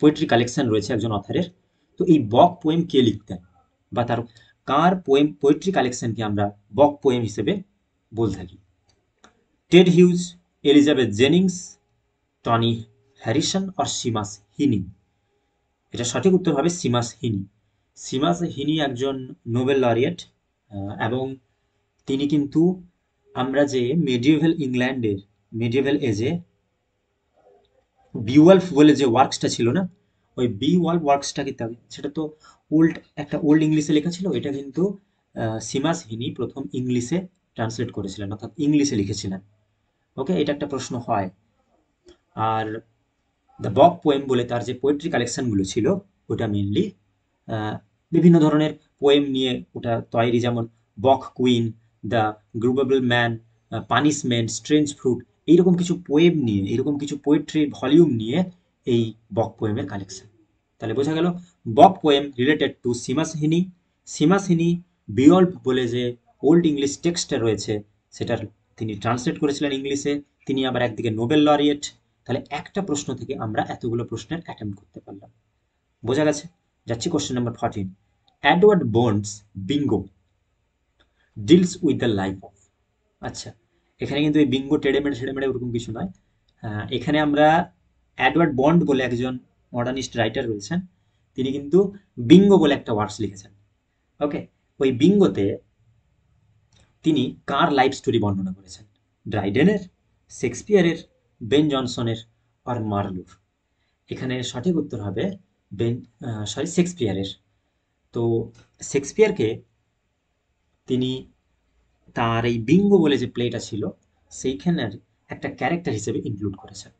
পোয়েট্রি কালেকশন রয়েছে একজন অথারের। তো এই বক পোয়েম কে লিখতেন বা তার কার পোয়েট্রি কালেকশনকে আমরা বক পোয়েম হিসেবে বলে থাকি? Ted Hughes, Elizabeth Jennings, Tony Harrison আর সিমাস হিনি। এটা সঠিক উত্তর হবে সিমাস হিনি। সিমাস হিনি একজন নোবেল লরিয়েট, এবং তিনি কিন্তু আমরা যে মেডিয়েভাল ইংল্যান্ডের মেডিয়েভাল এজে বিওয়াল্ফ বলে যে ওয়ার্কসটা ছিল না, ওই বিওয়াল্ফ ওয়ার্কসটা কিন্তু সেটা তো একটা ওল্ড ইংলিশে লেখা ছিল, এটা কিন্তু সিমাস হিনি প্রথম ইংলিশে ট্রান্সলেট করেছিলেন, অর্থাৎ ইংলিশে লিখেছিলেন। ওকে, এটা একটা প্রশ্ন হয়। আর দ্য বক পোয়েম বলে তার যে পোয়েট্রি কালেকশনগুলো ছিল ওটা মেনলি বিভিন্ন ধরনের পোয়েম নিয়ে ওটা তৈরি, যেমন bog queen, the Grauballe man, punishment, strange fruit, এইরকম কিছু পোয়েম নিয়ে, এইরকম কিছু পোয়েট্রির ভলিউম নিয়ে এই বক পোয়েমের কালেকশন। তাহলে বোঝা গেল বক পোয়েম রিলেটেড টু সিমাস হিনি। সিমাস হিনি বিওল্ফ বলে যে ওল্ড ইংলিশ টেক্সটটা রয়েছে সেটার তিনি ট্রান্সলেট করেছিলেন ইংলিশে। তিনি আবার একদিকে নোবেল লরিয়েট। তাহলে একটা প্রশ্ন থেকে আমরা এতগুলো প্রশ্নের অ্যাটেম্প করতে পারলাম। বোঝা গেছে? যাচ্ছি question number 14। Edward Bond's Bingo deals with the life of. আচ্ছা, এখানে কিন্তু এই বিঙ্গো টেড়ে মেড়ে ওরকম কিছু নয়। এখানে আমরা এডওয়ার্ড বন্ড বলে একজন মডার্নিস্ট রাইটার রয়েছেন, তিনি কিন্তু বিঙ্গো বলে একটা ওয়ার্ডস লিখেছেন। ওকে, ওই বিঙ্গোতে তিনি কার লাইফ স্টোরি বর্ণনা করেছেন? ড্রাইডেনের, শেক্সপিয়ারের, বেন জনসনের আর মার্লোর। এখানে সঠিক উত্তর হবে শেক্সপিয়ারের। তো শেক্সপিয়ারকে তিনি তার এই বিঙ্গো বলে যে প্লেটা ছিল সেইখানের একটা ক্যারেক্টার হিসেবে ইনক্লুড করেছেন।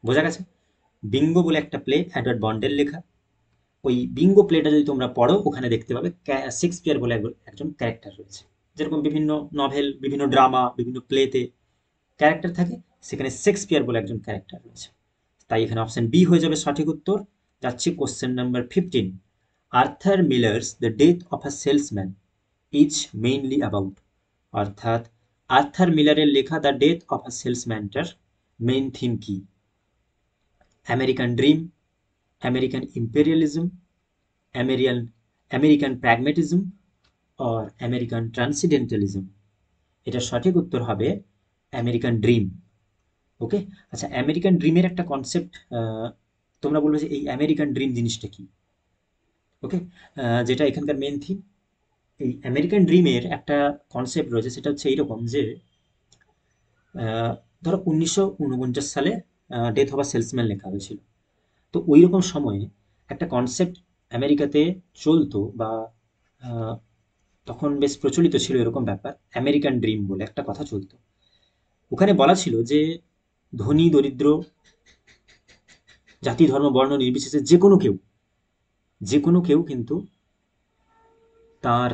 বোঝা গেছে? বিঙ্গো বলে একটা প্লে এডওয়ার্ড বন্ডের লেখা। ওই বিঙ্গো প্লেটা যদি তোমরা পড়ো ওখানে দেখতে পাবে শেক্সপিয়ার বলে একজন ক্যারেক্টার রয়েছে। যেরকম বিভিন্ন নভেল, বিভিন্ন ড্রামা, বিভিন্ন প্লেতে ক্যারেক্টার থাকে, সেখানে শেক্সপিয়ার বলে একজন ক্যারেক্টার রয়েছে। তাই এখানে অপশন বি হয়ে যাবে সঠিক উত্তর। যাচ্ছি question number 15। Arthur Miller's the death of a salesman is mainly about, অর্থাৎ আর্থার মিলারের লেখা দ্য ডেথ অফ আ সেলসম্যানটার মেইন থিম কি? American dream, American imperialism, American American pragmatism or American transcendentalism. এটা সঠিক উত্তর হবে আমেরিকান ড্রিম। ওকে, আচ্ছা, আমেরিকান ড্রিমের একটা কনসেপ্ট তোমরা বলবে যে এই আমেরিকান ড্রিম জিনিসটা কি। ওকে, যেটা এখানকার মেন থিম, এই আমেরিকান ড্রিমের একটা কনসেপ্ট রয়েছে, সেটা হচ্ছে এইরকম যে আহ, ধরো 1949 সালে ডেথ অফ আ সেলসম্যান লেখা হয়েছিল। তো ওই রকম সময়ে একটা কনসেপ্ট আমেরিকাতে চলতো, বা আহ, তখন বেশ প্রচলিত ছিল এরকম ব্যাপার, আমেরিকান ড্রিম বলে একটা কথা চলতো। ওখানে বলা ছিল যে ধনী দরিদ্র, জাতি ধর্ম বর্ণ নির্বিশেষে যে কোনো কেউ কিন্তু তার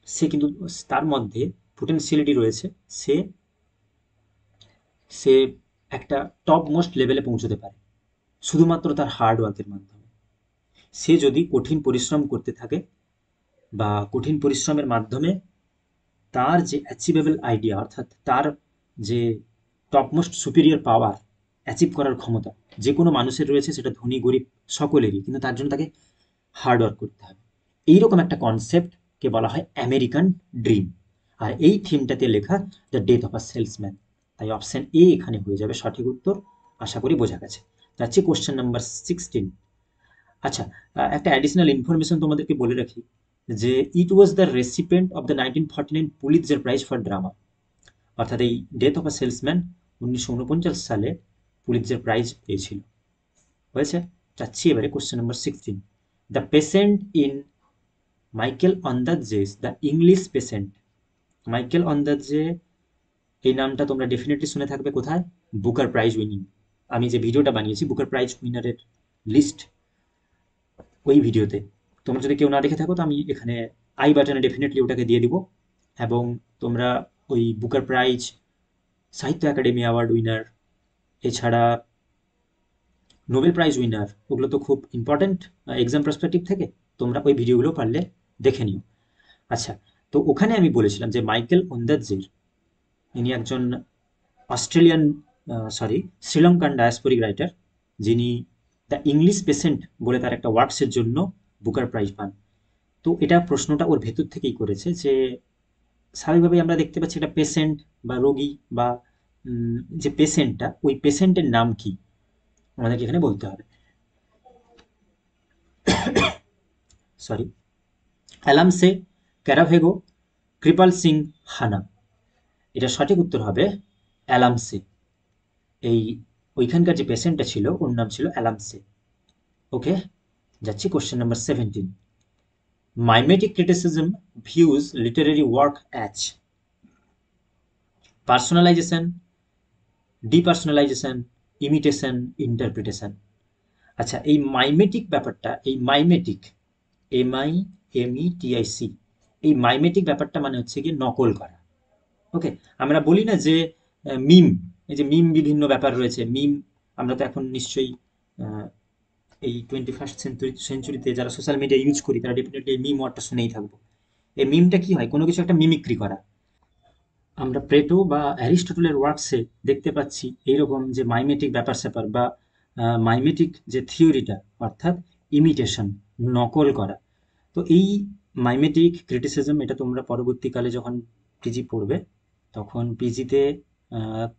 সে কিন্তু তার মধ্যে পোটেনশিয়ালিটি রয়েছে, সে সে একটা টপ মোস্ট লেভেলে পৌঁছতে পারে শুধুমাত্র তার হার্ড ওয়ার্কের মাধ্যমে। সে যদি কঠিন পরিশ্রম করতে থাকে, বা কঠিন পরিশ্রমের মাধ্যমে তার যে অ্যাচিভেবল আইডিয়া, অর্থাৎ তার যে টপমোস্ট সুপিরিয়র পাওয়ার অ্যাচিভ করার ক্ষমতা যে কোনো মানুষের রয়েছে, সেটা ধনী গরিব সকলেরই, কিন্তু তার জন্য তাকে হার্ড ওয়ার্ক করতে হবে। এইরকম একটা কনসেপ্টকে বলা হয় আমেরিকান ড্রিম। আর এই থিমটাতে লেখা the death of a salesman. তাই অপশন এ এখানে হয়ে যাবে সঠিক উত্তর। আশা করি বোঝা গেছে। যাচ্ছে কোশ্চেন নাম্বার 16। আচ্ছা, একটা অ্যাডিশনাল ইনফরমেশন তোমাদেরকে বলে রাখি, যে it was the recipient of the 1949 Pulitzer prize for drama. অর্থাৎ এই ডেথ অফ আ সেলসম্যান 1949 সালে পুলিৎজার প্রাইজ পেয়েছিল। হয়েছে। যাচ্ছি এবারে question number 16। The patient in Michael Ondaatje's the English patient. Michael Ondaatje, এই নামটা তোমরা ডেফিনেটলি শুনে থাকবে কোথায়? Booker prize winning. আমি যে ভিডিওটা বানিয়েছি বুকার প্রাইজ উইনারের লিস্ট, ওই ভিডিওতে তোমরা যদি কেউ না দেখে থাকো, তো আমি এখানে আই বাটনে ডেফিনেটলি ওটাকে দিয়ে দিব। এবং তোমরা ওই বুকার প্রাইজ, সাহিত্য একাডেমি অ্যাওয়ার্ড উইনার, এছাড়া নোবেল প্রাইজ উইনার, ওগুলো তো খুব ইম্পর্ট্যান্ট এক্সাম পার্সপেক্টিভ থেকে, তোমরা ওই ভিডিওগুলো পারলে দেখে নিও। আচ্ছা, তো ওখানে আমি বলেছিলাম যে মাইকেল ওন্দাদজির, ইনি একজন অস্ট্রেলিয়ান, শ্রীলঙ্কান ডায়াসপোরিক রাইটার, যিনি দ্য ইংলিশ পেশেন্ট বলে তার একটা ওয়ার্কসের জন্য বুকার প্রাইজ পান। তো এটা প্রশ্নটা ওর ভেতর থেকেই করেছে, যে স্বাভাবিকভাবেই আমরা দেখতে পাচ্ছি একটা পেশেন্ট বা রোগী, বা যে পেশেন্টটা, ওই পেশেন্টের নাম কি আমাদেরকে এখানে বলতে হবে। সরি, অ্যালামসে, ক্যারাভেগো, কৃপাল সিং হানা। এটা সঠিক উত্তর হবে অ্যালামসে। এই ওইখানকার যে পেশেন্টটা ছিল ওর নাম ছিল অ্যালামসে। ওকে, যাচ্ছি question number 17। Mimetic criticism views literary work as personalisation, depersonalisation, imitation, interpretation. আচ্ছা, এই মাইমেটিক ব্যাপারটা, এই মাইমেটিক, MIMETIC, এই মাইমেটিক ব্যাপারটা মানে হচ্ছে গিয়ে নকল করা। ওকে, আমরা বলি না যে মিম, এই যে মিম বিভিন্ন ব্যাপার রয়েছে, মিম আমরা তো এখন নিশ্চয়ই এই 21st সেঞ্চুরিতে যারা সোশ্যাল মিডিয়া ইউজ করি, তারা ডেফিনেটলি এই মিম ওয়ার্ডটা শুনেই থাকবো। এই মিমটা কি হয়? কোনো কিছু একটা মিমিক্রি করা। আমরা প্লেটো বা অ্যারিস্টটলের ওয়ার্কসে দেখতে পাচ্ছি এইরকম যে মাইমেটিক ব্যাপার স্যাপার, বা মাইমেটিক যে থিওরিটা, অর্থাৎ ইমিটেশন, নকল করা। তো এই মাইমেটিক ক্রিটিসিজম, এটা তোমরা পরবর্তীকালে যখন পিজি পড়বে, তখন পিজিতে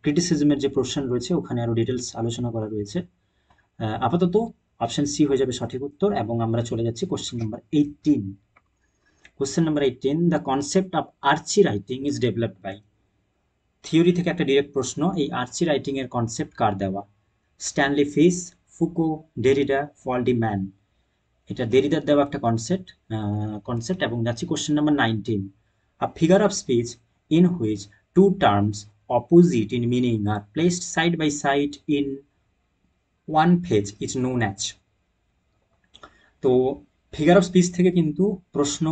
ক্রিটিসিজমের যে পোর্শন রয়েছে ওখানে আরও ডিটেলস আলোচনা করা রয়েছে। আপাতত অপশন সি হয়ে যাবে সঠিক উত্তর, এবং আমরা চলে যাচ্ছি question number 18। Question number 18, the concept of archi writing is developed by. Theory থেকে একটা ডিরেক্ট প্রশ্ন, এই আর্চি রাইটিং এর কনসেপ্ট কার দেওয়া? Stanley Fish, Foucault, Derrida, Paul de Man. এটা দেরিদার দেওয়া একটা কনসেপ্ট। এবং যাচ্ছি question number 19। A figure of speech in which two terms opposite in meaning are placed side by side in one phase is known as. তো ফিগার অফ স্পিচ থেকে কিন্তু প্রশ্ন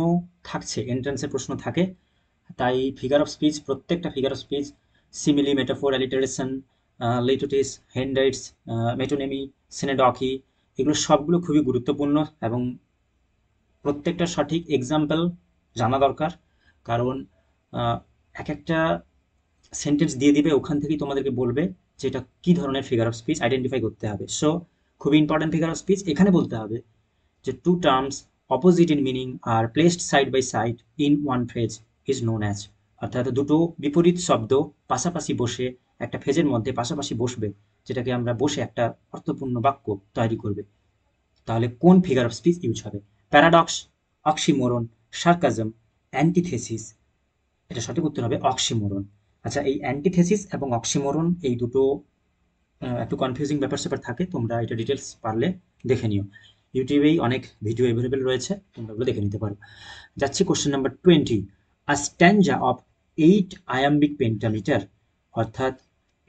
থাকছে, এন্ট্রান্সের প্রশ্ন থাকে। তাই ফিগার অফ স্পিচ, প্রত্যেকটা figure of speech, simile, metaphor, alliteration, litotes, hendiadys, metonymy, synecdoche, এগুলো সবগুলো খুবই গুরুত্বপূর্ণ, এবং প্রত্যেকটা সঠিক এক্সাম্পল জানা দরকার। কারণ এক একটা সেন্টেন্স দিয়ে দিবে, ওখান থেকেই তোমাদেরকে বলবে যেটা কি ধরনের ফিগার অফ স্পিচ আইডেন্টিফাই করতে হবে। সো খুবই ইম্পর্টেন্ট ফিগার অফ স্পিচ এখানে বলতে হবে যে two terms opposite in meaning are placed side by side in one phrase is known as, অর্থাৎ দুটো বিপরীত শব্দ পাশাপাশি বসে একটা ফ্রেজের মধ্যে পাশাপাশি বসবে, যেটাকে আমরা বসে একটা অর্থপূর্ণ বাক্য তৈরি করবে, তাহলে কোন ফিগার অফ স্পিচ ইউজ হবে? Paradox, oxymoron, sarcasm, antithesis. এটা সঠিক উত্তর হবে অক্সিমোরন। আচ্ছা, এই অ্যান্টিথেসিস এবং অক্সিমোরন এই দুটো একটু কনফিউজিং ব্যাপার স্যাপার থাকে, তোমরা এটা ডিটেলস পারলে দেখে নিও। ইউটিউবেই অনেক ভিডিও অ্যাভেলেবেল রয়েছে, তোমরা ওগুলো দেখে নিতে পারো। যাচ্ছি question number 20। A stanza of 8 iambic pentameter, অর্থাৎ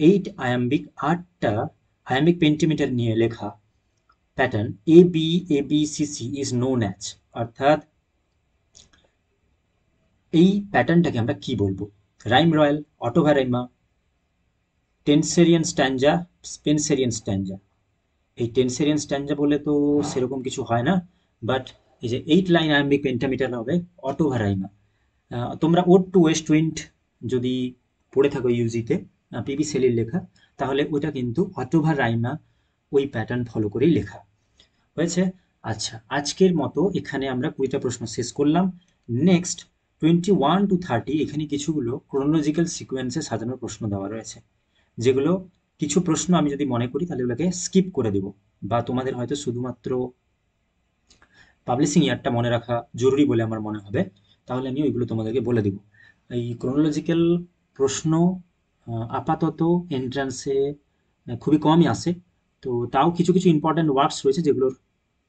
8 আয়াম্বিক, 8টা আয়াম্বিক পেন্টিমিটার নিয়ে লেখা pattern A B A B C C is known as, অর্থাৎ এই প্যাটার্নটাকে আমরা কি বলবো? Rhyme royal, ottava rima, Tennysonian stanza, Spenserian stanza. এই টেনসেরিয়ান স্ট্যাঞ্জা বলে তো সেরকম কিছু হয় না, বাট এই যে 8 লাইন আয়াম্বিক পেন্টামিটার হবে অটোভারাইমা। তোমরা ওড টু ওয়েস্ট উইন্ড যদি পড়ে থাকো ইউজিতে, পিবি সেলির লেখা, তাহলে ওটা কিন্তু অটোভারাইমা ওই প্যাটার্ন ফলো করেই লেখা হয়েছে। আচ্ছা, আজকের মতো এখানে আমরা 20টা প্রশ্ন শেষ করলাম। নেক্সট 21 to 30 এখানে কিছুগুলো ক্রোনোলজিক্যাল সিকোয়েন্সে সাজানোর প্রশ্ন দেওয়া রয়েছে, যেগুলো কিছু প্রশ্ন আমি যদি মনে করি তাহলে ওগুলোকে স্কিপ করে দেব, বা তোমাদের হয়তো শুধুমাত্র পাবলিশিং ইয়ারটা মনে রাখা জরুরি বলে আমার মনে হবে, তাহলে আমি ওইগুলো তোমাদেরকে বলে দেব। এই ক্রোনোলজিক্যাল প্রশ্ন আপাতত এন্ট্রান্সে খুবই কমই আসে, তো তাও কিছু কিছু ইম্পর্ট্যান্ট ওয়ার্ডস রয়েছে যেগুলোর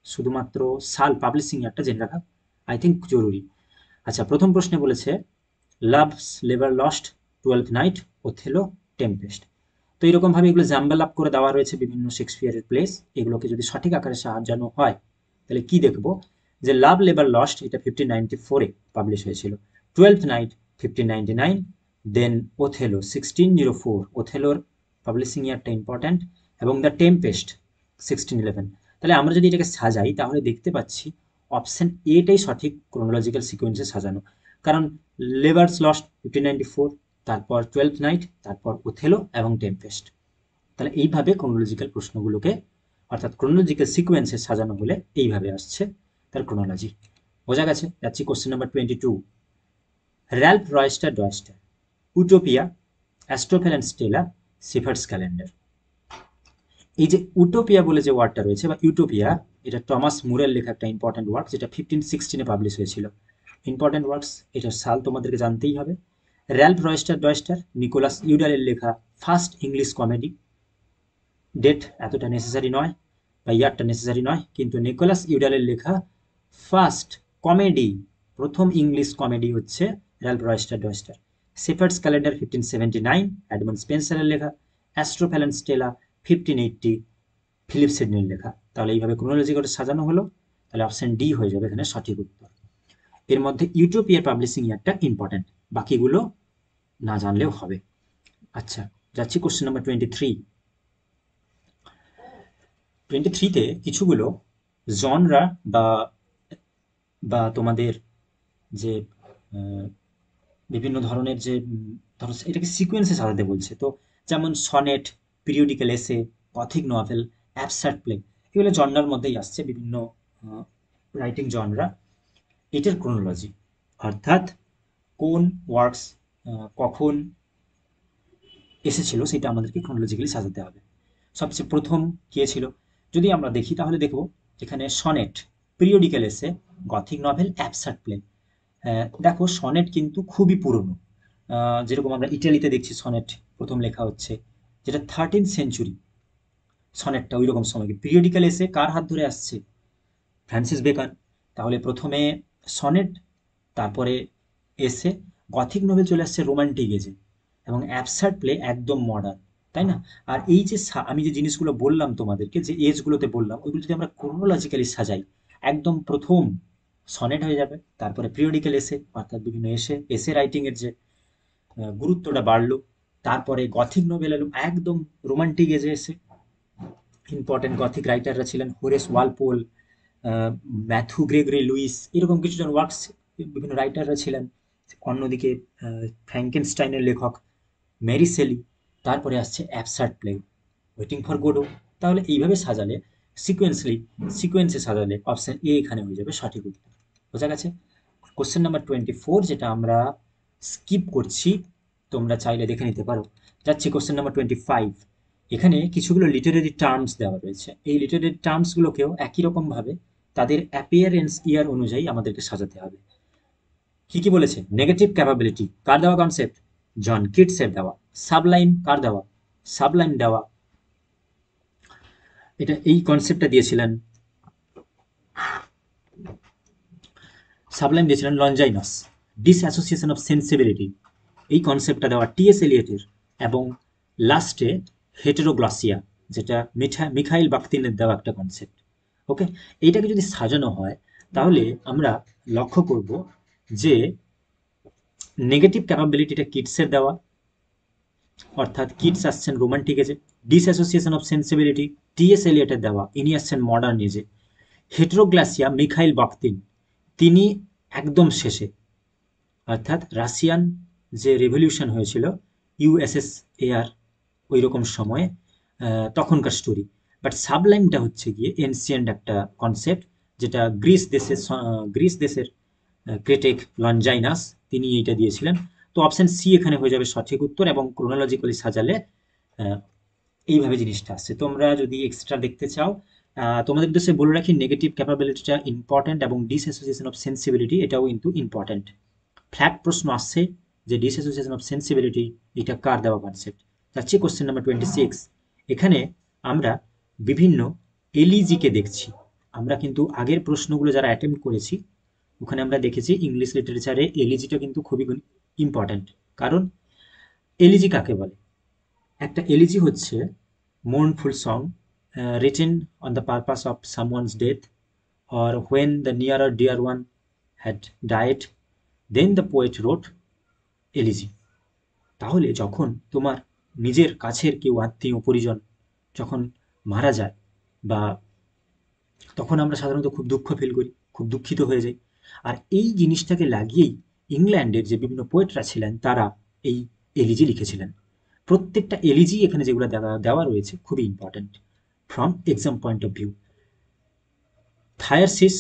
শুধুমাত্র সাল পাবলিশিং ইয়ারটা জেনে রাখা আই থিঙ্ক জরুরি। আচ্ছা, প্রথম প্রশ্নে বলেছে loves labour lost, twelfth night, Othello, Tempest. তো এইরকমভাবে এগুলো জাম্বেল আপ করে দেওয়া রয়েছে বিভিন্ন শেক্সপিয়ারের প্লেস, এগুলোকে যদি সঠিক আকারে সাজানো হয় তাহলে কি দেখবো? যে লাভ লেবার লস্ট এটা 1594-এ পাবলিশ হয়েছিল, টুয়েলথ নাইট 1599, দেন ওথেলো 1604, ওথেলোর পাবলিশিং ইয়ারটা ইম্পর্ট্যান্ট, এবং দ্য টেম্পেস্ট 1611। তাহলে আমরা যদি এটাকে সাজাই তাহলে দেখতে পাচ্ছি অপশন এটাই সঠিক ক্রোনোলজিক্যাল সিকোয়েন্সে সাজানো, কারণ লেবার্স লস্ট 1594, তারপর টুয়েলথ নাইট, তারপর ওথেলো এবং টেম্পেস্ট। তাহলে এইভাবে ক্রোনোলজিক্যাল প্রশ্নগুলোকে, অর্থাৎ ক্রোনোলজিক্যাল সিকোয়েন্সে সাজানো হলে এইভাবে আসছে তার ক্রোনোলজি। বোঝা গেছে? যাচ্ছি question number 22। Ralph Roister Doister, Utopia, Astrophel and Stella, shepherd's calendar. এই যে উটোপিয়া বলে যে ওয়ার্ডটা রয়েছে বা ইউটোপিয়া, এটা টমাস মুরের লেখা একটা ইম্পর্টেন্ট ওয়ার্ক, যেটা 1516-এ পাবলিশ হয়েছিল। ইম্পর্টেন্ট ওয়ার্কস, এটার সাল তোমাদেরকে জানতেই হবে। র্যাল্ফ রয়স্টার ডয়স্টার, নিকোলাস ইউডালের লেখা ফার্স্ট ইংলিশ কমেডি। ডেট এতটা নেসেসারি নয় বা ইয়ারটা নেসেসারি নয়, কিন্তু নিকোলাস ইউডালের লেখা ফার্স্ট কমেডি, প্রথম ইংলিশ কমেডি হচ্ছে Ralph Roister Doister. Shepherd's calendar 1579, Edmund স্পেন্সারের লেখা। অ্যাস্ট্রোফেল অ্যান্ড স্টেলা 1580, ফিলিপ সিডনির লেখা। তাহলে এইভাবে ক্রোনোলজি করে সাজানো হলো, তাহলে অপশন ডি হয়ে যাবে এখানে সঠিক উত্তর। এর মধ্যে ইউটোপিয়ার পাবলিশিং ইয়ারটা ইম্পর্টেন্ট, বাকিগুলো না জানলেও হবে। আচ্ছা, যাচ্ছি কোশ্চেন নাম্বার 23। 23-তে কিছুগুলো জনরা বা বা তোমাদের যে বিভিন্ন ধরনের যে ধরো এটাকে সিকোয়েন্সে সাজাতে বলছে, তো যেমন সনেট, পিরিয়ডিক্যাল এসে, গথিক নভেল, অ্যাবসার্ড প্লে, এগুলো জনরার মধ্যেই আসছে, বিভিন্ন রাইটিং জনরা। এটার ক্রোনোলজি, অর্থাৎ কোন ওয়ার্কস কখন এসেছিল সেটা আমাদেরকে ক্রোনোলজিক্যালি সাজাতে হবে। সবচেয়ে প্রথম কে ছিল যদি আমরা দেখি তাহলে দেখব এখানে সনেট, পিরিয়ডিক্যাল এসে, গথিক নভেল, অ্যাবসার্ড প্লে। দেখো সনেট কিন্তু খুবই পুরনো, যেরকম আমরা ইটালিতে দেখছি সনেট প্রথম লেখা হচ্ছে, যেটা 13th সেঞ্চুরি সনেটটা ওই রকম সময়। পিরিয়ডিক্যাল এসে কার হাত ধরে আসছে? Francis Bacon. তাহলে প্রথমে সনেট, তারপরে এসে, গথিক নোভেল চলে আসছে রোমান্টিক এজে, এবং অ্যাবসার্ড প্লে একদম মডার্ন, তাই না? আর এই যে আমি যে জিনিসগুলো বললাম তোমাদেরকে, যে এজগুলোতে বললাম, ওইগুলো যদি আমরা ক্রোনোলজিক্যালি সাজাই, একদম প্রথম সনেট হয়ে যাবে, তারপরে পিরিয়ডিক্যাল এসে, অর্থাৎ বিভিন্ন এসে রাইটিংয়ের যে গুরুত্বটা বাড়লো, তারপরে গথিক নোভেল এলো, একদম রোমান্টিক এজে এসে ইম্পর্টেন্ট গথিক রাইটাররা ছিলেন Horace Walpole, Matthew Gregory Lewis, এরকম কিছুজন ওয়ার্কস বিভিন্ন রাইটাররা ছিলেন। অন্যদিকে ফ্র্যাঙ্কেনস্টাইনের লেখক মেরি শেলি, তারপরে আসছে absurd play, waiting for Godot. তাহলে এইভাবে সাজালে সিকোয়েন্সে সাজালে অপশন এ এখানে হয়ে যাবে সঠিক উত্তর। বোঝা গেছে? কোশ্চেন নাম্বার 24 যেটা আমরা স্কিপ করছি, তোমরা চাইলে দেখে নিতে পারো। যাচ্ছি কোশ্চেন নাম্বার 25। এখানে কিছুগুলো লিটারেরি টার্মস দেওয়া রয়েছে। এই লিটারেরি টার্মসগুলোকেও একই রকমভাবে তাদের অ্যাপিয়ারেন্স ইয়ার অনুযায়ী আমাদেরকে সাজাতে হবে। কি কি বলেছে? নেগেটিভ ক্যাপাবিলিটি কার দেওয়া কনসেপ্ট? জন কিটসের দেওয়া। সাবলাইম কার দেওয়া? সাবলাইম দেওয়া, এটা এই কনসেপ্টটা দিয়েছিলেন, সাবলাইম দিয়েছিলেন লঞ্জাইনাস। ডিসঅ্যাসোসিয়েশন অফ সেন্সিবিলিটি, এই কনসেপ্টটা দেওয়া টিএস এলিয়টের। এবং লাস্টে হেটেরোগ্লসিয়া, যেটা মিখাইল বাখতিনের দেওয়া একটা কনসেপ্ট। ওকে, এইটাকে যদি সাজানো হয় তাহলে আমরা লক্ষ্য করব যে নেগেটিভ ক্যাপাবিলিটিটা কিটসের দেওয়া, অর্থাৎ কিটস আসছেন রোমান্টিক এজে। ডিসঅ্যাসোসিয়েশন অফ সেন্সিবিলিটি টিএস এলিয়টের দেওয়া, ইনি আসছেন মডার্ন এজে। হেটেরোগ্লাসিয়া মিখাইল বাখতিন, তিনি একদম শেষে, অর্থাৎ রাশিয়ান যে রেভলিউশন হয়েছিল ইউএসএসএআর ওই রকম সময়ে, তখনকার স্টোরি। বাট সাবলাইমটা হচ্ছে গিয়ে এনসিয়েন্ট একটা কনসেপ্ট, যেটা গ্রিস দেশের ক্রিটিক লঞ্জাইনাস তিনি এইটা দিয়েছিলেন। তো অপশন সি এখানে হয়ে যাবে সঠিক উত্তর। এবং ক্রোনোলজিক্যালি সাজালে আহ, এইভাবে জিনিসটা আসছে। তোমরা যদি এক্সট্রা দেখতে চাও, তোমাদের উদ্দেশ্যে বলে রাখি নেগেটিভ ক্যাপাবিলিটিটা ইম্পর্ট্যান্ট এবং ডিসঅ্যাসোসিয়েশন অফ সেন্সিবিলিটি এটাও কিন্তু ইম্পর্ট্যান্ট। ফ্ল্যাট প্রশ্ন আসছে যে ডিসঅ্যাসোসিয়েশন অফ সেন্সিবিলিটি এটা কার দেওয়া কনসেপ্ট। যাচ্ছি কোশ্চেন নাম্বার 26। এখানে আমরা বিভিন্ন এলিজিকে দেখছি। আমরা কিন্তু আগের প্রশ্নগুলো যারা অ্যাটেম্প করেছি ওখানে আমরা দেখেছি ইংলিশ লিটারেচারে এলিজিটা কিন্তু খুবই ইম্পর্ট্যান্ট। কারণ এলিজি কাকে বলে? একটা এলিজি হচ্ছে mournful song written on the purpose of someone's death, or when the nearer dear one had died, then the poet wrote elegy. তাহলে যখন তোমার নিজের কাছের কেউ আত্মীয় পরিজন যখন মারা যায়, বা তখন আমরা সাধারণত খুব দুঃখ ফিল করি, খুব দুঃখিত হয়ে যাই। আর এই জিনিসটাকে লাগিয়েই ইংল্যান্ডের যে বিভিন্ন পোয়েটরা ছিলেন তারা এই এলিজি লিখেছিলেন। প্রত্যেকটা এলিজি এখানে যেগুলো দেওয়া রয়েছে খুবই important from exam point of view. Thyrsis,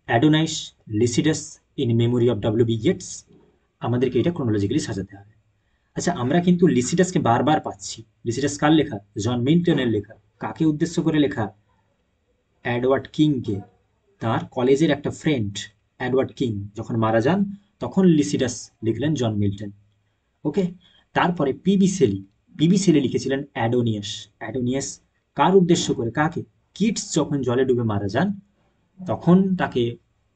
Adonais, Lycidas in memory of W B. Yeats, আমাদেরকে এটা ক্রোনোলজিক্যালি সাজাতে হবে। আচ্ছা, আমরা কিন্তু লিসিডাসকে বারবার পাচ্ছি। লিসিডাস কার লেখা? জন মিল্টনের লেখা। কাকে উদ্দেশ্য করে লেখা? এডওয়ার্ড কিংকে। তার কলেজের একটা ফ্রেন্ড এডওয়ার্ড কিং যখন মারা যান তখন লিসিডাস লিখলেন জন মিল্টন। ওকে, তারপরে পিবি সেলি লিখেছিলেন অ্যাডোনিয়াস। অ্যাডোনিয়াস কার উদ্দেশ্য করে? কাকে? কিটস যখন জলে ডুবে মারা যান তখন তাকে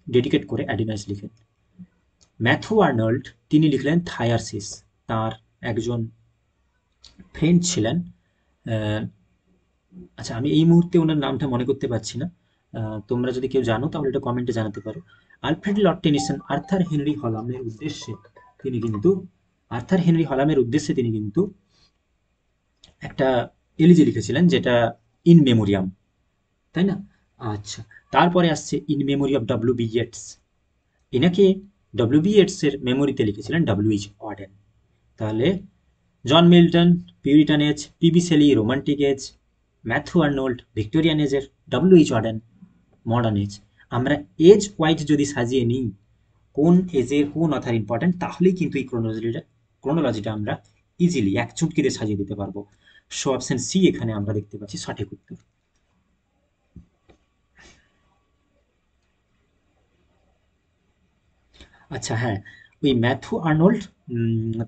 ডেডিকেট করে অ্যাডোনিয়াস লিখেন। ম্যাথু আর্নল্ড তিনি লিখলেন থায়ারসিস, তার একজন ফ্রেন্ড ছিলেন। আচ্ছা, আমি এই মুহূর্তে ওনার নামটা মনে করতে পারছি না। তোমরা যদি কেউ জানো তাহলে এটা কমেন্টে জানাতে পারো। Alfred Lord Tennyson Arthur Henry হলামের উদ্দেশ্যে তিনি কিন্তু একটা এলিজি লিখেছিলেন, যেটা ইন মেমোরিয়াম, তাই না? আচ্ছা, তারপরে আসছে in memory of W B. Yeats. এনাকে ডব্লিউ.বি. ইয়েটস এর মেমোরিতে লিখেছিলেন ডব্লিউ.এইচ. অডেন। তাহলে John Milton Puritan age, P B Shelley romantic age, Matthew Arnold Victorian এজের, ডব্লিউ.এইচ. Auden modern age. আমরা এজ ওয়াইজ যদি সাজিয়ে নিই কোন এজের কোন অথার ইম্পর্টেন্ট, তাহলেই কিন্তু এই ক্রোনোলজিটা আমরা ইজিলি এক চুটকিতে সাজিয়ে দিতে পারবো। সো অপশন সি এখানে আমরা দেখতে পাচ্ছি সঠিক উত্তর। আচ্ছা হ্যাঁ, ওই ম্যাথু আর্নল্ড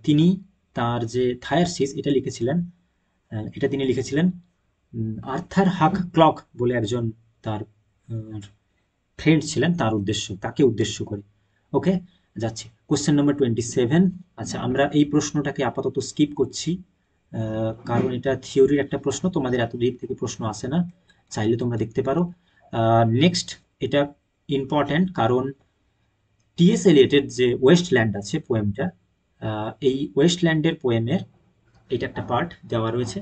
তিনি তার যে থায়ারসিস এটা তিনি লিখেছিলেন আর্থার হাক ক্লক বলে একজন তার ফ্রেন্ড ছিলেন, তাকে উদ্দেশ্য করে। ওকে, যাচ্ছি কোশ্চেন নাম্বার 27। আচ্ছা, আমরা এই প্রশ্নটাকে আপাতত স্কিপ করছি, কারণ এটা থিওরির একটা প্রশ্ন, তোমাদের এত দিক থেকে প্রশ্ন আসে না, চাইলে তোমরা দেখতে পারো। নেক্সট, এটা ইম্পর্ট্যান্ট কারণ টিএস এলিয়টের যে ওয়েস্টল্যান্ড আছে পোয়েমটা, এই ওয়েস্টল্যান্ডের পোয়েমের এটা একটা পার্ট দেওয়া রয়েছে।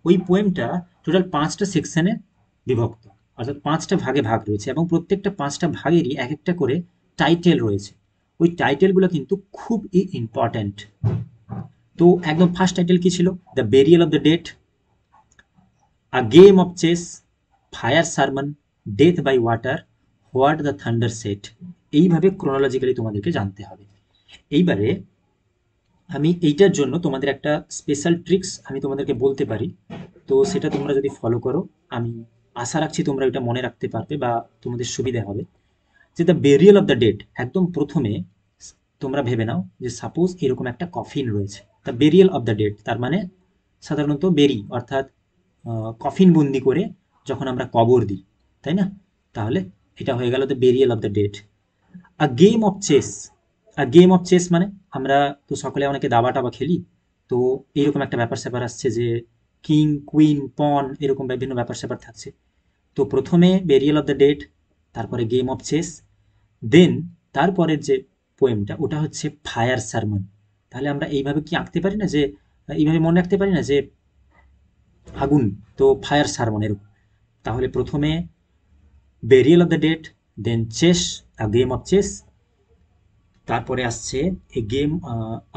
ওই পোয়েমটা টোটাল 5টা সেকশনে বিভক্ত, অর্থাৎ 5টা ভাগে ভাগ রয়েছে, এবং প্রত্যেকটা 5টা ভাগেরই এক একটা করে টাইটেল রয়েছে। ওই টাইটেলগুলো কিন্তু খুবই ইম্পর্ট্যান্ট। তো একদম ফার্স্ট টাইটেল কি ছিল? The burial of the dead, a game of chess, fire sermon, death by water, what the thunder said. এইভাবে ক্রোনোলজিক্যালি তোমাদেরকে জানতে হবে। এইবারে আমি এইটার জন্য তোমাদের একটা স্পেশাল ট্রিক্স আমি তোমাদেরকে বলতে পারি, তো সেটা তোমরা যদি ফলো করো আমি আশা রাখছি তোমরা এটা মনে রাখতে পারবে বা তোমাদের সুবিধা হবে। যে the burial of the dead, একদম প্রথমে তোমরা ভেবে নাও যে সাপোজ এরকম একটা কফিন রয়েছে, the burial of the dead তার মানে সাধারণত বেরি অর্থাৎ কফিন বন্দি করে যখন আমরা কবর দিই, তাই না? তাহলে এটা হয়ে গেল the burial of the dead. A game of chess, a game of chess মানে আমরা তো সকলে অনেকে দাবা টাবা খেলি, তো এইরকম একটা ব্যাপার স্যাপার আসছে যে কিং কুইন পন এরকম বিভিন্ন ব্যাপার স্যাপার থাকছে। তো প্রথমে বেরিয়াল অফ দ্য ডেড, তারপরে গেম অফ চেস, দেন তারপরের যে পোয়েমটা ওটা হচ্ছে ফায়ার সারমন। তাহলে আমরা এইভাবে কি আঁকতে পারি না যে, এইভাবে মনে রাখতে পারি না যে আগুন, তো ফায়ার সারমন এরকম। তাহলে প্রথমে burial of the dead, then chess, a game of chess, তারপরে আসছে এ গেম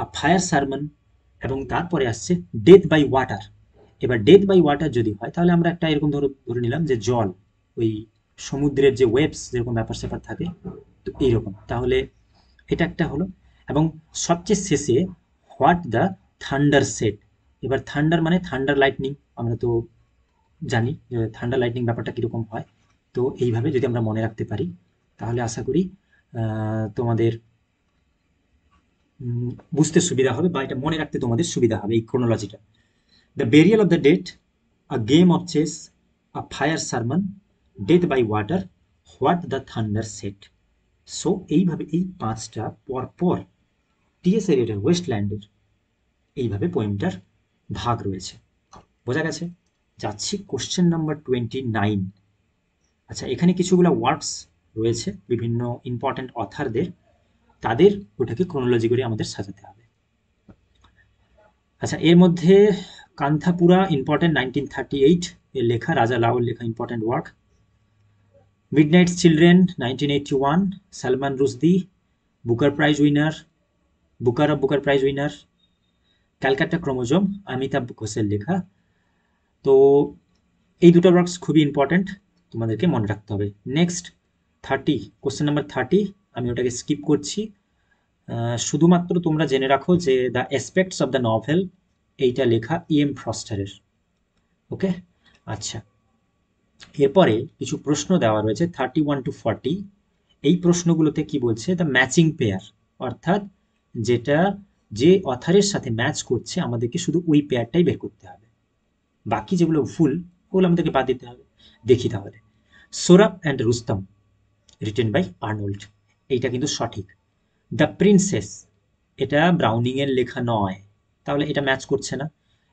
আ ফায়ার সারমন, এবং তারপরে আসছে ডেথ বাই ওয়াটার। এবার ডেথ বাই ওয়াটার যদি হয় তাহলে আমরা একটা এরকম ধরে নিলাম যে জল, ওই সমুদ্রের যে ওয়েবস যেরকম ব্যাপার স্যাপার থাকে, তো এইরকম। তাহলে এটা একটা হলো, এবং সবচেয়ে শেষে হোয়াট দ্য থান্ডার সেট। এবার থান্ডার মানে থান্ডার লাইটনিং, আমরা তো জানি যে থান্ডার লাইটনিং ব্যাপারটা কীরকম হয়। তো এইভাবে যদি আমরা মনে রাখতে পারি তাহলে আশা করি তোমাদের বুঝতে সুবিধা হবে বা এটা মনে রাখতে তোমাদের সুবিধা হবে এই ক্রোনোলজিটা। The burial of the dead, a game of chess, a fire sermon, death by water, what the thunder said. So এইভাবে এই পাঁচটা পরপর টিএস এলিয়টের ওয়েস্টল্যান্ডের এইভাবে পোয়েমটার ভাগ রয়েছে। বোঝা গেছে? যাচ্ছি কোশ্চেন নাম্বার 29। আচ্ছা, এখানে কিছুগুলো ওয়ার্কস রয়েছে বিভিন্ন ইম্পর্ট্যান্ট অথারদের, তাদের ওটাকে ক্রোনোলজি করে আমাদের সাজাতে হবে। আচ্ছা, এর মধ্যে কান্থাপুরা ইম্পর্ট্যান্ট 1938 এর লেখা, রাজা লাওর লেখা important work. Midnights children 1981, Salman Rushdie, Booker prize winner, Booker prize winner. Calcutta chromosome, Amitabh ঘোষের লেখা। তো এই দুটো ওয়ার্কস খুবই ইম্পর্ট্যান্ট, তোমাদেরকে মনে রাখতে হবে। নেক্সট 30, কোশ্চেন নাম্বার 30, আমি ওটাকে স্কিপ করছি। শুধুমাত্র তোমরা জেনে রাখো যে the aspects of the novel, এইটা লেখা এম ফ্রস্টারের। ওকে, আচ্ছা, এরপরে কিছু প্রশ্ন দেওয়া রয়েছে 31 to 40। এই প্রশ্নগুলোতে কি বলছে? দ্য ম্যাচিং পেয়ার, অর্থাৎ যেটা যে অথারের সাথে ম্যাচ করছে আমাদেরকে শুধু ওই পেয়ারটাই বের করতে হবে, বাকি যেগুলো ফুল ওগুলো আমাদেরকে বাদ দিতে হবে। দেখি তাহলে, Sohrab and Rustum written by Arnold, এইটা কিন্তু সঠিক। দ্য প্রিন্সেস, এটা ব্রাউনিংয়ের লেখা নয়, তাহলে এটা ম্যাচ করছে না।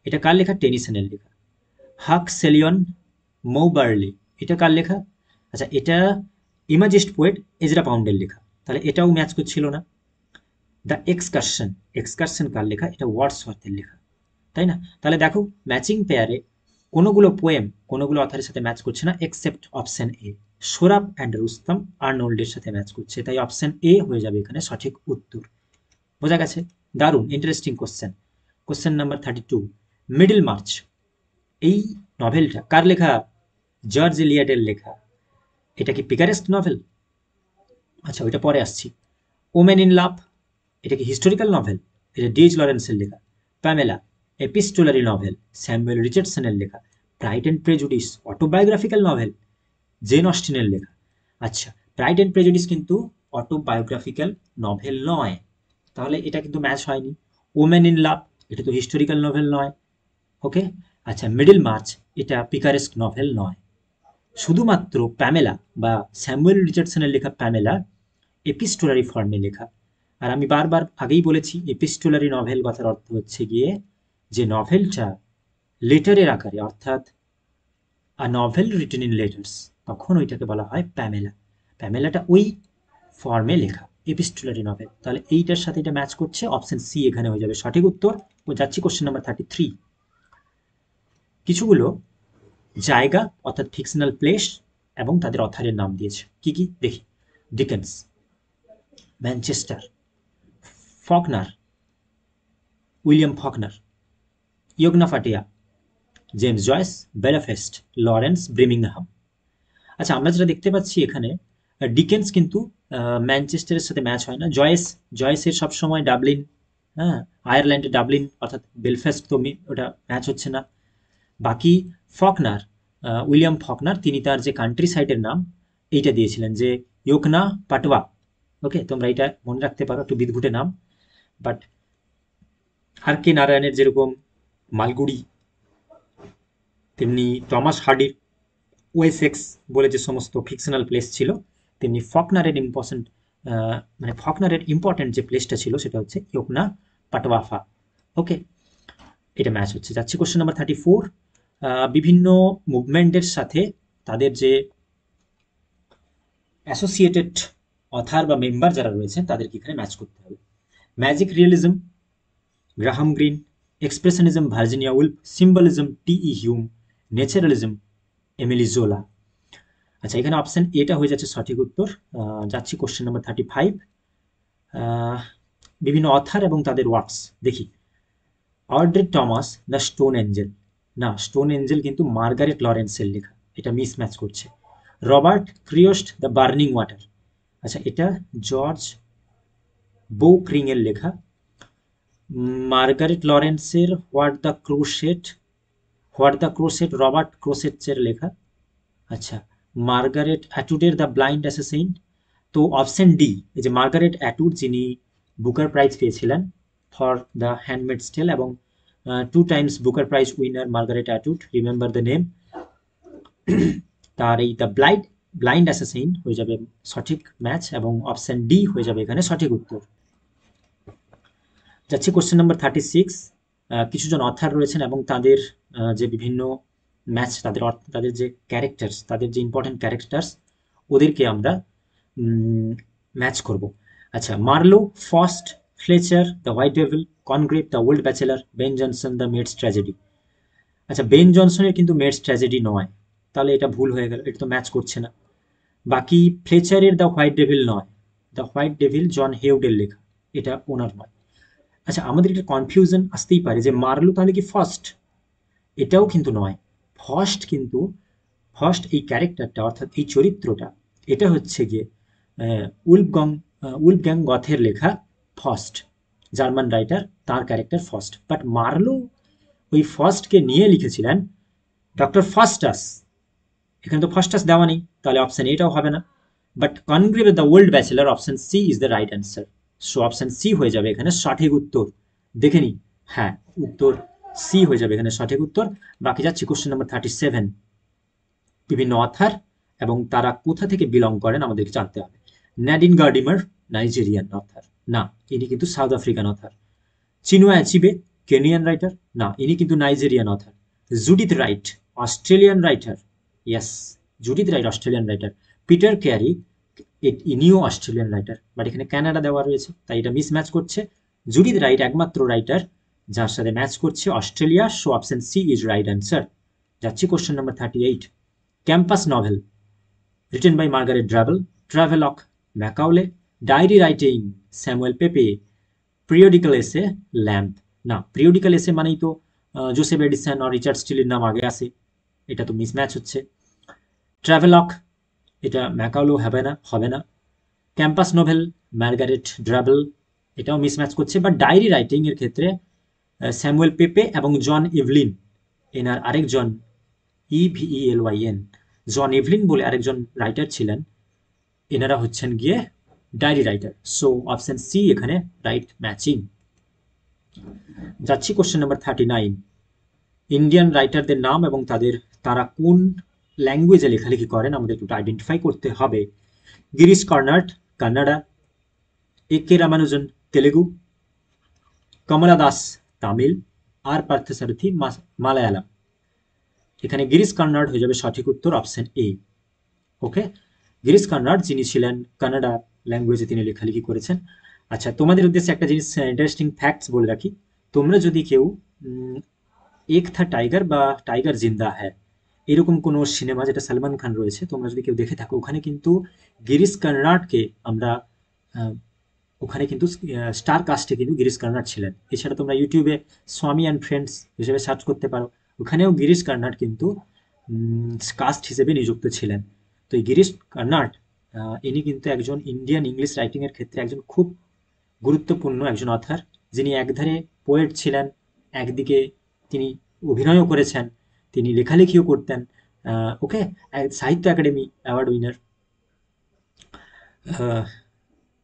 এটা কার লেখা? টেনিসনের লেখা। হাক সেলিয়ন মৌবার্লি, এটা কার লেখা? আচ্ছা, এটা ইমাজিস্ট পোয়েট এজরা পাউন্ডের লেখা, তাহলে এটাও ম্যাচ করছিল না। দ্য এক্সকারশন, এক্সকারশন কার লেখা? এটা ওয়ার্ডসওয়ার্থের লেখা, তাই না? তাহলে দেখো ম্যাচিং পেয়ারে কোনোগুলো পোয়েম কোনোগুলো অথারের সাথে ম্যাচ করছে না except option A, Sohrab and Rustum আর্নল্ডের সাথে ম্যাচ করছে, তাই অপশন এ হয়ে যাবে এখানে সঠিক উত্তর। বোঝা গেছে? দারুণ interesting question. Question number 32, middle March, এই নভেলটা কার লেখা? জর্জ ইলিয়টের লেখা। এটা কি পিকারেস্ক নভেল? আচ্ছা, ওইটা পরে আসছি। ওমেন ইন লাভ, এটা কি হিস্টোরিক্যাল নভেল? এটা ডিএইচ লরেন্সের লেখা। প্যামেলা এপিস্টোলারি নভেল, স্যামুয়েল রিচার্ডসনের লেখা। Pride and prejudice autobiographical novel, Jane অস্টিনের লেখা। আচ্ছা, প্রাইড অ্যান্ড প্রেজুডিস কিন্তু অটোবায়োগ্রাফিক্যাল নভেল নয়, তাহলে এটা কিন্তু ম্যাচ হয়নি। ওমেন ইন লাভ, এটা তো হিস্টোরিক্যাল নভেল নয়। ওকে, আচ্ছা, মিডল মার্চ এটা পিকারেস্ক নভেল নয়। শুধুমাত্র প্যামেলা বা স্যামুয়েল রিচার্ডসনের লেখা প্যামেলা এপিস্টোলারি ফর্মে লেখা। আর আমি বারবার আগেই বলেছি এপিস্টোলারি নভেল কথার অর্থ হচ্ছে গিয়ে যে নভেলটা লেটারের আকারে, অর্থাৎ a novel written in letters, তখন ওইটাকে বলা হয় প্যামেলা। প্যামেলাটা ওই ফর্মে লেখা এপিস্টোলারি নভেল, তাহলে এইটার সাথে এটা ম্যাচ করছে, অপশন সি এখানে হয়ে যাবে সঠিক উত্তর। ও যাচ্ছি কোশ্চেন নাম্বার 33, কিছুগুলো জায়গা অর্থাৎ ফিকশনাল প্লেস এবং তাদের অথারের নাম দিয়েছে। কি কি দেখি? Dickens, Manchester, Faulkner, William Faulkner, Yoknapatawpha, James Joyce, Belfast, Lawrence Birmingham. আচ্ছা, আমরা যেটা দেখতে পাচ্ছি এখানে ডিকেন্স কিন্তু ম্যানচেস্টারের সাথে ম্যাচ হয় না। জয়েসের সবসময় ডাবলিন, হ্যাঁ, আয়ারল্যান্ডে ডাবলিন অর্থাৎ বেলফাস্ট, তো ওটা ম্যাচ হচ্ছে না। বাকি ফকনার, উইলিয়াম ফকনার, তিনি তার যে কান্ট্রি সাইডের নাম এইটা দিয়েছিলেন যে ইয়োকনা পাটওয়া। ওকে, তোমরা এটা মনে রাখতে পারো, একটু বিদঘুটে নাম। বাট আর কে নারায়ণের যেরকম মালগুড়ি, তেমনি টমাস হার্ডির ওয়েসেক্স বলে যে সমস্ত ফিকশনাল প্লেস ছিল, তেমনি ফকনারের মানে ফকনারের ইম্পর্টেন্ট যে প্লেসটা ছিল সেটা হচ্ছে ইয়োকনা পাটওয়াফা। ওকে, এটা ম্যাচ হচ্ছে। যাচ্ছি কোশ্চেন নাম্বার 34। বিভিন্ন মুভমেন্টের সাথে তাদের যে অ্যাসোসিয়েটেড অথার বা মেম্বার যারা রয়েছেন তাদেরকে এখানে ম্যাচ করতে হবে। Magic realism Graham Greene, expressionism Virginia Woolf, symbolism T E. Hulme, naturalism Emile Zola. আচ্ছা, এখানে অপশন এটা হয়ে যাচ্ছে সঠিক উত্তর। যাচ্ছি কোশ্চেন নাম্বার 35। বিভিন্ন অথার এবং তাদের ওয়ার্কস দেখি। Audrey Thomas the stone angel, না, স্টোন এঞ্জেল কিন্তু মার্গারেট লরেন্সের লেখা, এটা মিসম্যাচ করছে। Robert Kroetsch the burning water, আচ্ছা এটা জর্জ বৌক্রিং এর লেখা। মার্গারেট লরেন্সের হোয়াট দ্য ক্রোসেট রবার্ট ক্রোসেটের লেখা। আচ্ছা, মার্গারেট অ্যাটুডের দ্য ব্লাইন্ড অ্যাসাসিন। তো অপশন ডি, এই যে মার্গারেট অ্যাটুড, যিনি বুকার প্রাইজ পেয়েছিলেন ফর দ্য হ্যান্ডমেডস টেল এবং 2 times Booker prize winner Margaret Atwood, remember the name, তার এই দ্য ব্লাইন্ড অ্যাসাসিন হয়ে যাবে সঠিক ম্যাচ এবং অপশন ডি হয়ে যাবে এখানে সঠিক উত্তর। যাচ্ছি কোশ্চেন নাম্বার 36। কিছুজন অথার রয়েছেন এবং তাদের যে বিভিন্ন ম্যাচ, তাদের যে ক্যারেক্টার্স, তাদের যে ইম্পর্টেন্ট ক্যারেক্টার্স, ওদেরকে আমরা ম্যাচ করব। আচ্ছা, Marlowe, Faust, Fletcher, the white devil, Congreve, the old bachelor, Ben Jonson, the maid's tragedy. আচ্ছা, বেন জনসনের কিন্তু মেডস ট্র্যাজেডি নয়, তাহলে এটা ভুল হয়ে গেল, এটা তো ম্যাচ করছে না। বাকি ফ্লেচারের দ্য হোয়াইট ডেভিল নয়, দ্য হোয়াইট ডেভিল জন হেউডের লেখা, এটা ওনার নয়। আচ্ছা, আমাদের এটা কনফিউশন আসতেই পারে যে মার্লো তাহলে কি ফার্স্ট, এটাও কিন্তু নয়। ফার্স্ট এই ক্যারেক্টারটা অর্থাৎ এই চরিত্রটা, এটা হচ্ছে গিয়ে উলফগ্যাং গথের লেখা ফার্স্ট, জার্মান রাইটার, তার ক্যারেক্টার ফার্স্ট। বাট মার্লো ওই ফার্স্টকে নিয়ে লিখেছিলেন ডক্টর ফাস্টাস, এখানে তো ফাস্টাস দেওয়া নেই, তাহলে অপশন এটাও হবে না। But Congreve the old bachelor, option C is the right answer. So option C হয়ে যাবে এখানে সঠিক উত্তর। দেখে নি, হ্যাঁ, উত্তর সি হয়ে যাবে এখানে সঠিক উত্তর। বাকি যাচ্ছি কোশ্চেন নাম্বার 37। বিভিন্ন অথার এবং তারা কোথা থেকে বিলং করেন আমাদেরকে জানতে হবে। ন্যাডিন গার্ডিমার নাইজেরিয়ান অথার, না, ইনি কিন্তু South African author. Chinua Achebe Kenyan writer, না, ইনি কিন্তু Nigerian author. Judith Wright Australian writer, yes, Judith Wright Australian writer. Peter Carey, ইনিও অস্ট্রেলিয়ান রাইটার, বাট এখানে কানাডা দেওয়া রয়েছে তাই এটা মিসম্যাচ করছে। জুডিথ রাইট একমাত্র রাইটার যার সাথে ম্যাচ করছে Australia, so option C is right answer. যাচ্ছি question number 38। Campus novel written by Margaret Drabble Macaulay, diary writing Samuel Pepys, periodical essay Lamb, না, পিরিয়ডিক্যাল এসে মানেই তো জোসেফ এডিসন আর রিচার্ড স্টিলের নাম আগে আসে, এটা তো মিসম্যাচ হচ্ছে। ট্রাভেলক, এটা ম্যাকাউলো হবে না। ক্যাম্পাস নোভেল মার্গারেট ড্রাবেল, এটাও মিসম্যাচ করছে। বাট ডায়েরি রাইটিং এর ক্ষেত্রে স্যামুয়েল পেপে এবং জন ইভলিন, এনার আরেকজন EVELYN, জন ইভলিন বলে আরেকজন রাইটার ছিলেন, এনারা হচ্ছেন গিয়ে diary writer. So option C এখানে রাইট ম্যাচিং। যাচ্ছি কোশ্চেন নাম্বার 39। ইন্ডিয়ান রাইটারদের নাম এবং তারা কোন ল্যাঙ্গুয়েজে লেখালেখি করেন আমাদের একটু আইডেন্টিফাই করতে হবে। গিরিশ কর্নাড কান্নাডা, A.K. রামানুজন তেলেগু, কমলা দাস তামিল, আর পার্থসারথী মালায়ালাম। এখানে গিরিশ কর্নাড হয়ে যাবে সঠিক উত্তর, অপশন এ। ওকে, গিরিশ কর্নাড যিনি ছিলেন কানাডা ল্যাঙ্গুয়েজে তিনি লেখালেখি করেছেন। আচ্ছা, তোমাদের উদ্দেশ্যে একটা জিনিস ইন্টারেস্টিং ফ্যাক্টস বলে রাখি। তোমরা যদি কেউ এক থা টাইগার বা টাইগার জিন্দা হ্যায় এরকম কোনো সিনেমা যেটা সালমান খান রয়েছে, তোমরা যদি কেউ দেখে থাকো, ওখানে কিন্তু গিরিশ কর্নাডকে আমরা ওখানে কিন্তু স্টার কাস্টে কিন্তু গিরিশ কার্নাড ছিলেন। এছাড়া তোমরা ইউটিউবে স্বামী অ্যান্ড ফ্রেন্ডস হিসেবে সার্চ করতে পারো, ওখানেও গিরিশ কার্নাড কিন্তু কাস্ট হিসেবে নিযুক্ত ছিলেন। তো এই গিরিশ কার্নাড ইনি কিন্তু একজন ইন্ডিয়ান ইংলিশ রাইটিংয়ের ক্ষেত্রে একজন খুব গুরুত্বপূর্ণ একজন অথার, যিনি একধারে পোয়েট ছিলেন, একদিকে তিনি অভিনয়ও করেছেন, তিনি লেখালেখিও করতেন। ওকে, সাহিত্য একাডেমি অ্যাওয়ার্ড উইনার,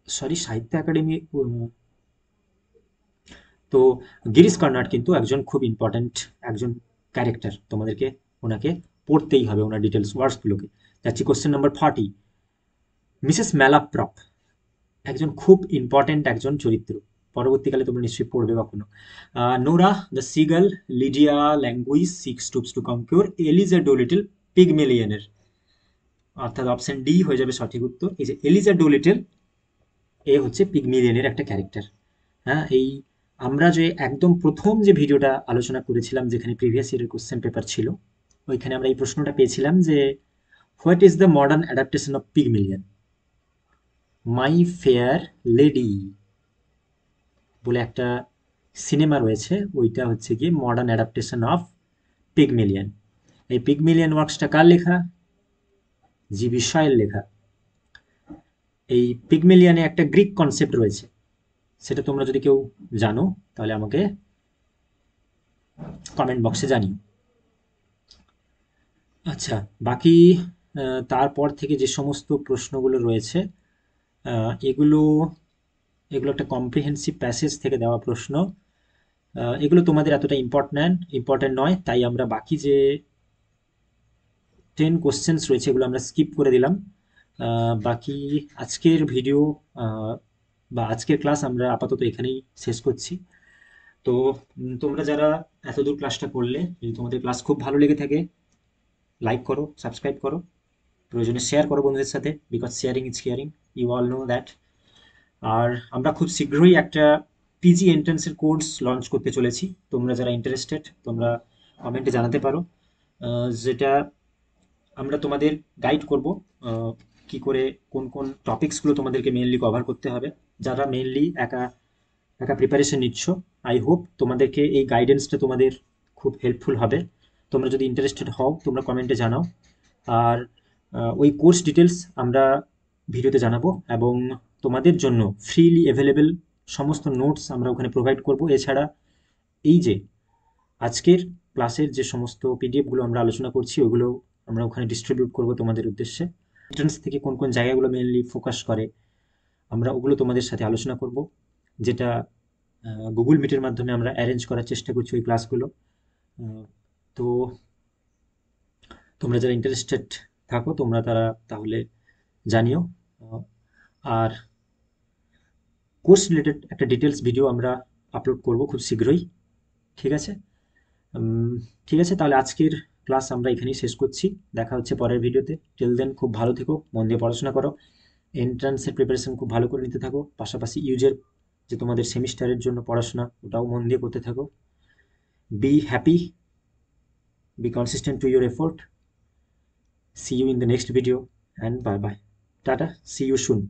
সরি সাহিত্য একাডেমি। তো গিরিশ কর্নাড কিন্তু একজন খুব ইম্পর্ট্যান্ট একজন ক্যারেক্টার, তোমাদেরকে ওনাকে পড়তেই হবে, ওনার ডিটেলস ওয়ার্ডসগুলোকে। যাচ্ছি কোশ্চেন নাম্বার 40। মিসেস ম্যালাপ্রপ একজন খুব ইম্পর্ট্যান্ট একজন চরিত্র, পরবর্তীকালে তোমরা নিশ্চয়ই পড়বে কখনো। Nora the seagull, Lydia Languish সিক্স stoops to conquer, Eliza Doolittle পিগমেলিয়নের, অর্থাৎ অপশন ডি হয়ে যাবে সঠিক উত্তর। এই যে এলিজা ডোলিটল, এ হচ্ছে পিগমেলিয়নের একটা ক্যারেক্টার। হ্যাঁ, এই আমরা যে একদম প্রথম যে ভিডিওটা আলোচনা করেছিলাম, যেখানে প্রিভিয়াস ইয়ারের কোশ্চেন পেপার ছিল, ওইখানে আমরা এই প্রশ্নটা পেয়েছিলাম যে what is the modern adaptation of Pygmalion? My fair lady বলে একটা সিনেমা রয়েছে, ওইটা হচ্ছে গিয়ে মডার্ন অ্যাডাপ্টেশন অফ পিগমিলিয়ন। এই পিগমিলিয়ন ওয়ার্কসটা কার লেখা? জি বি শয়ের লেখা। এই পিগমিলিয়নে একটা গ্রিক কনসেপ্ট রয়েছে, সেটা তোমরা যদি কেউ জানো তাহলে আমাকে কমেন্ট বক্সে জানিও। আচ্ছা, বাকি তারপর থেকে যে সমস্ত প্রশ্নগুলো রয়েছে, এগুলো এগুলো একটা কম্প্রিহেন্সিভ প্যাসেজ থেকে দেওয়া প্রশ্ন। এগুলো তোমাদের এতটা ইম্পর্ট্যান্ট নয়, তাই আমরা বাকি যে 10 কোশ্চেন্স রয়েছে এগুলো আমরা স্কিপ করে দিলাম। বাকি আজকের ভিডিও বা আজকের ক্লাস আমরা আপাতত এখানেই শেষ করছি। তো তোমরা যারা এতদূর ক্লাসটা করলে, যদি তোমাদের ক্লাস খুব ভালো লেগে থাকে, লাইক করো, সাবস্ক্রাইব করো, প্রয়োজনে শেয়ার করো বন্ধুদের সাথে, because sharing is caring, you all know that. আর আমরা খুব শীঘ্রই একটা পিজি এন্ট্রান্সের কোর্স লঞ্চ করতে চলেছি। তোমরা যারা ইন্টারেস্টেড তোমরা কমেন্টে জানাতে পারো, যেটা আমরা তোমাদের গাইড করব কি করে কোন কোন টপিকসগুলো তোমাদেরকে মেনলি কভার করতে হবে। যারা মেনলি একা একা প্রিপারেশন নিচ্ছ, আই হোপ তোমাদেরকে এই গাইডেন্সটা তোমাদের খুব হেল্পফুল হবে। তোমরা যদি ইন্টারেস্টেড হও তোমরা কমেন্টে জানাও। আর ওই কোর্স ডিটেলস আমরা ভিডিওতে জানাবো, এবং তোমাদের জন্য ফ্রিলি অ্যাভেলেবেল সমস্ত নোটস আমরা ওখানে প্রোভাইড করব। এছাড়া এই যে আজকের ক্লাসের যে সমস্ত পিডিএফগুলো আমরা আলোচনা করছি, ওগুলো আমরা ওখানে ডিস্ট্রিবিউট করব তোমাদের উদ্দেশ্যে। এন্ট্রান্স থেকে কোন কোন জায়গাগুলো মেনলি ফোকাস করে আমরা ওগুলো তোমাদের সাথে আলোচনা করব, যেটা গুগল মিটের মাধ্যমে আমরা অ্যারেঞ্জ করার চেষ্টা করছি ওই ক্লাসগুলো। তো তোমরা যারা ইন্টারেস্টেড থাকো তোমরা তাহলে জানিও। আর কোর্স রিলেটেড একটা ডিটেলস ভিডিও আমরা আপলোড করব খুব শীঘ্রই। ঠিক আছে, ঠিক আছে, তাহলে আজকের ক্লাস আমরা এখানেই শেষ করছি। দেখা হচ্ছে পরের ভিডিওতে। টিল দেন খুব ভালো থেকো, মন দিয়ে পড়াশোনা করো, এন্ট্রান্সের প্রিপারেশন খুব ভালো করে নিতে থাকো, পাশাপাশি ইউজের যে তোমাদের সেমিস্টারের জন্য পড়াশোনা ওটাও মন দিয়ে করতে থাকো। Be happy, be consistent to your effort. See you in the next video, and bye bye. Tata, see you soon.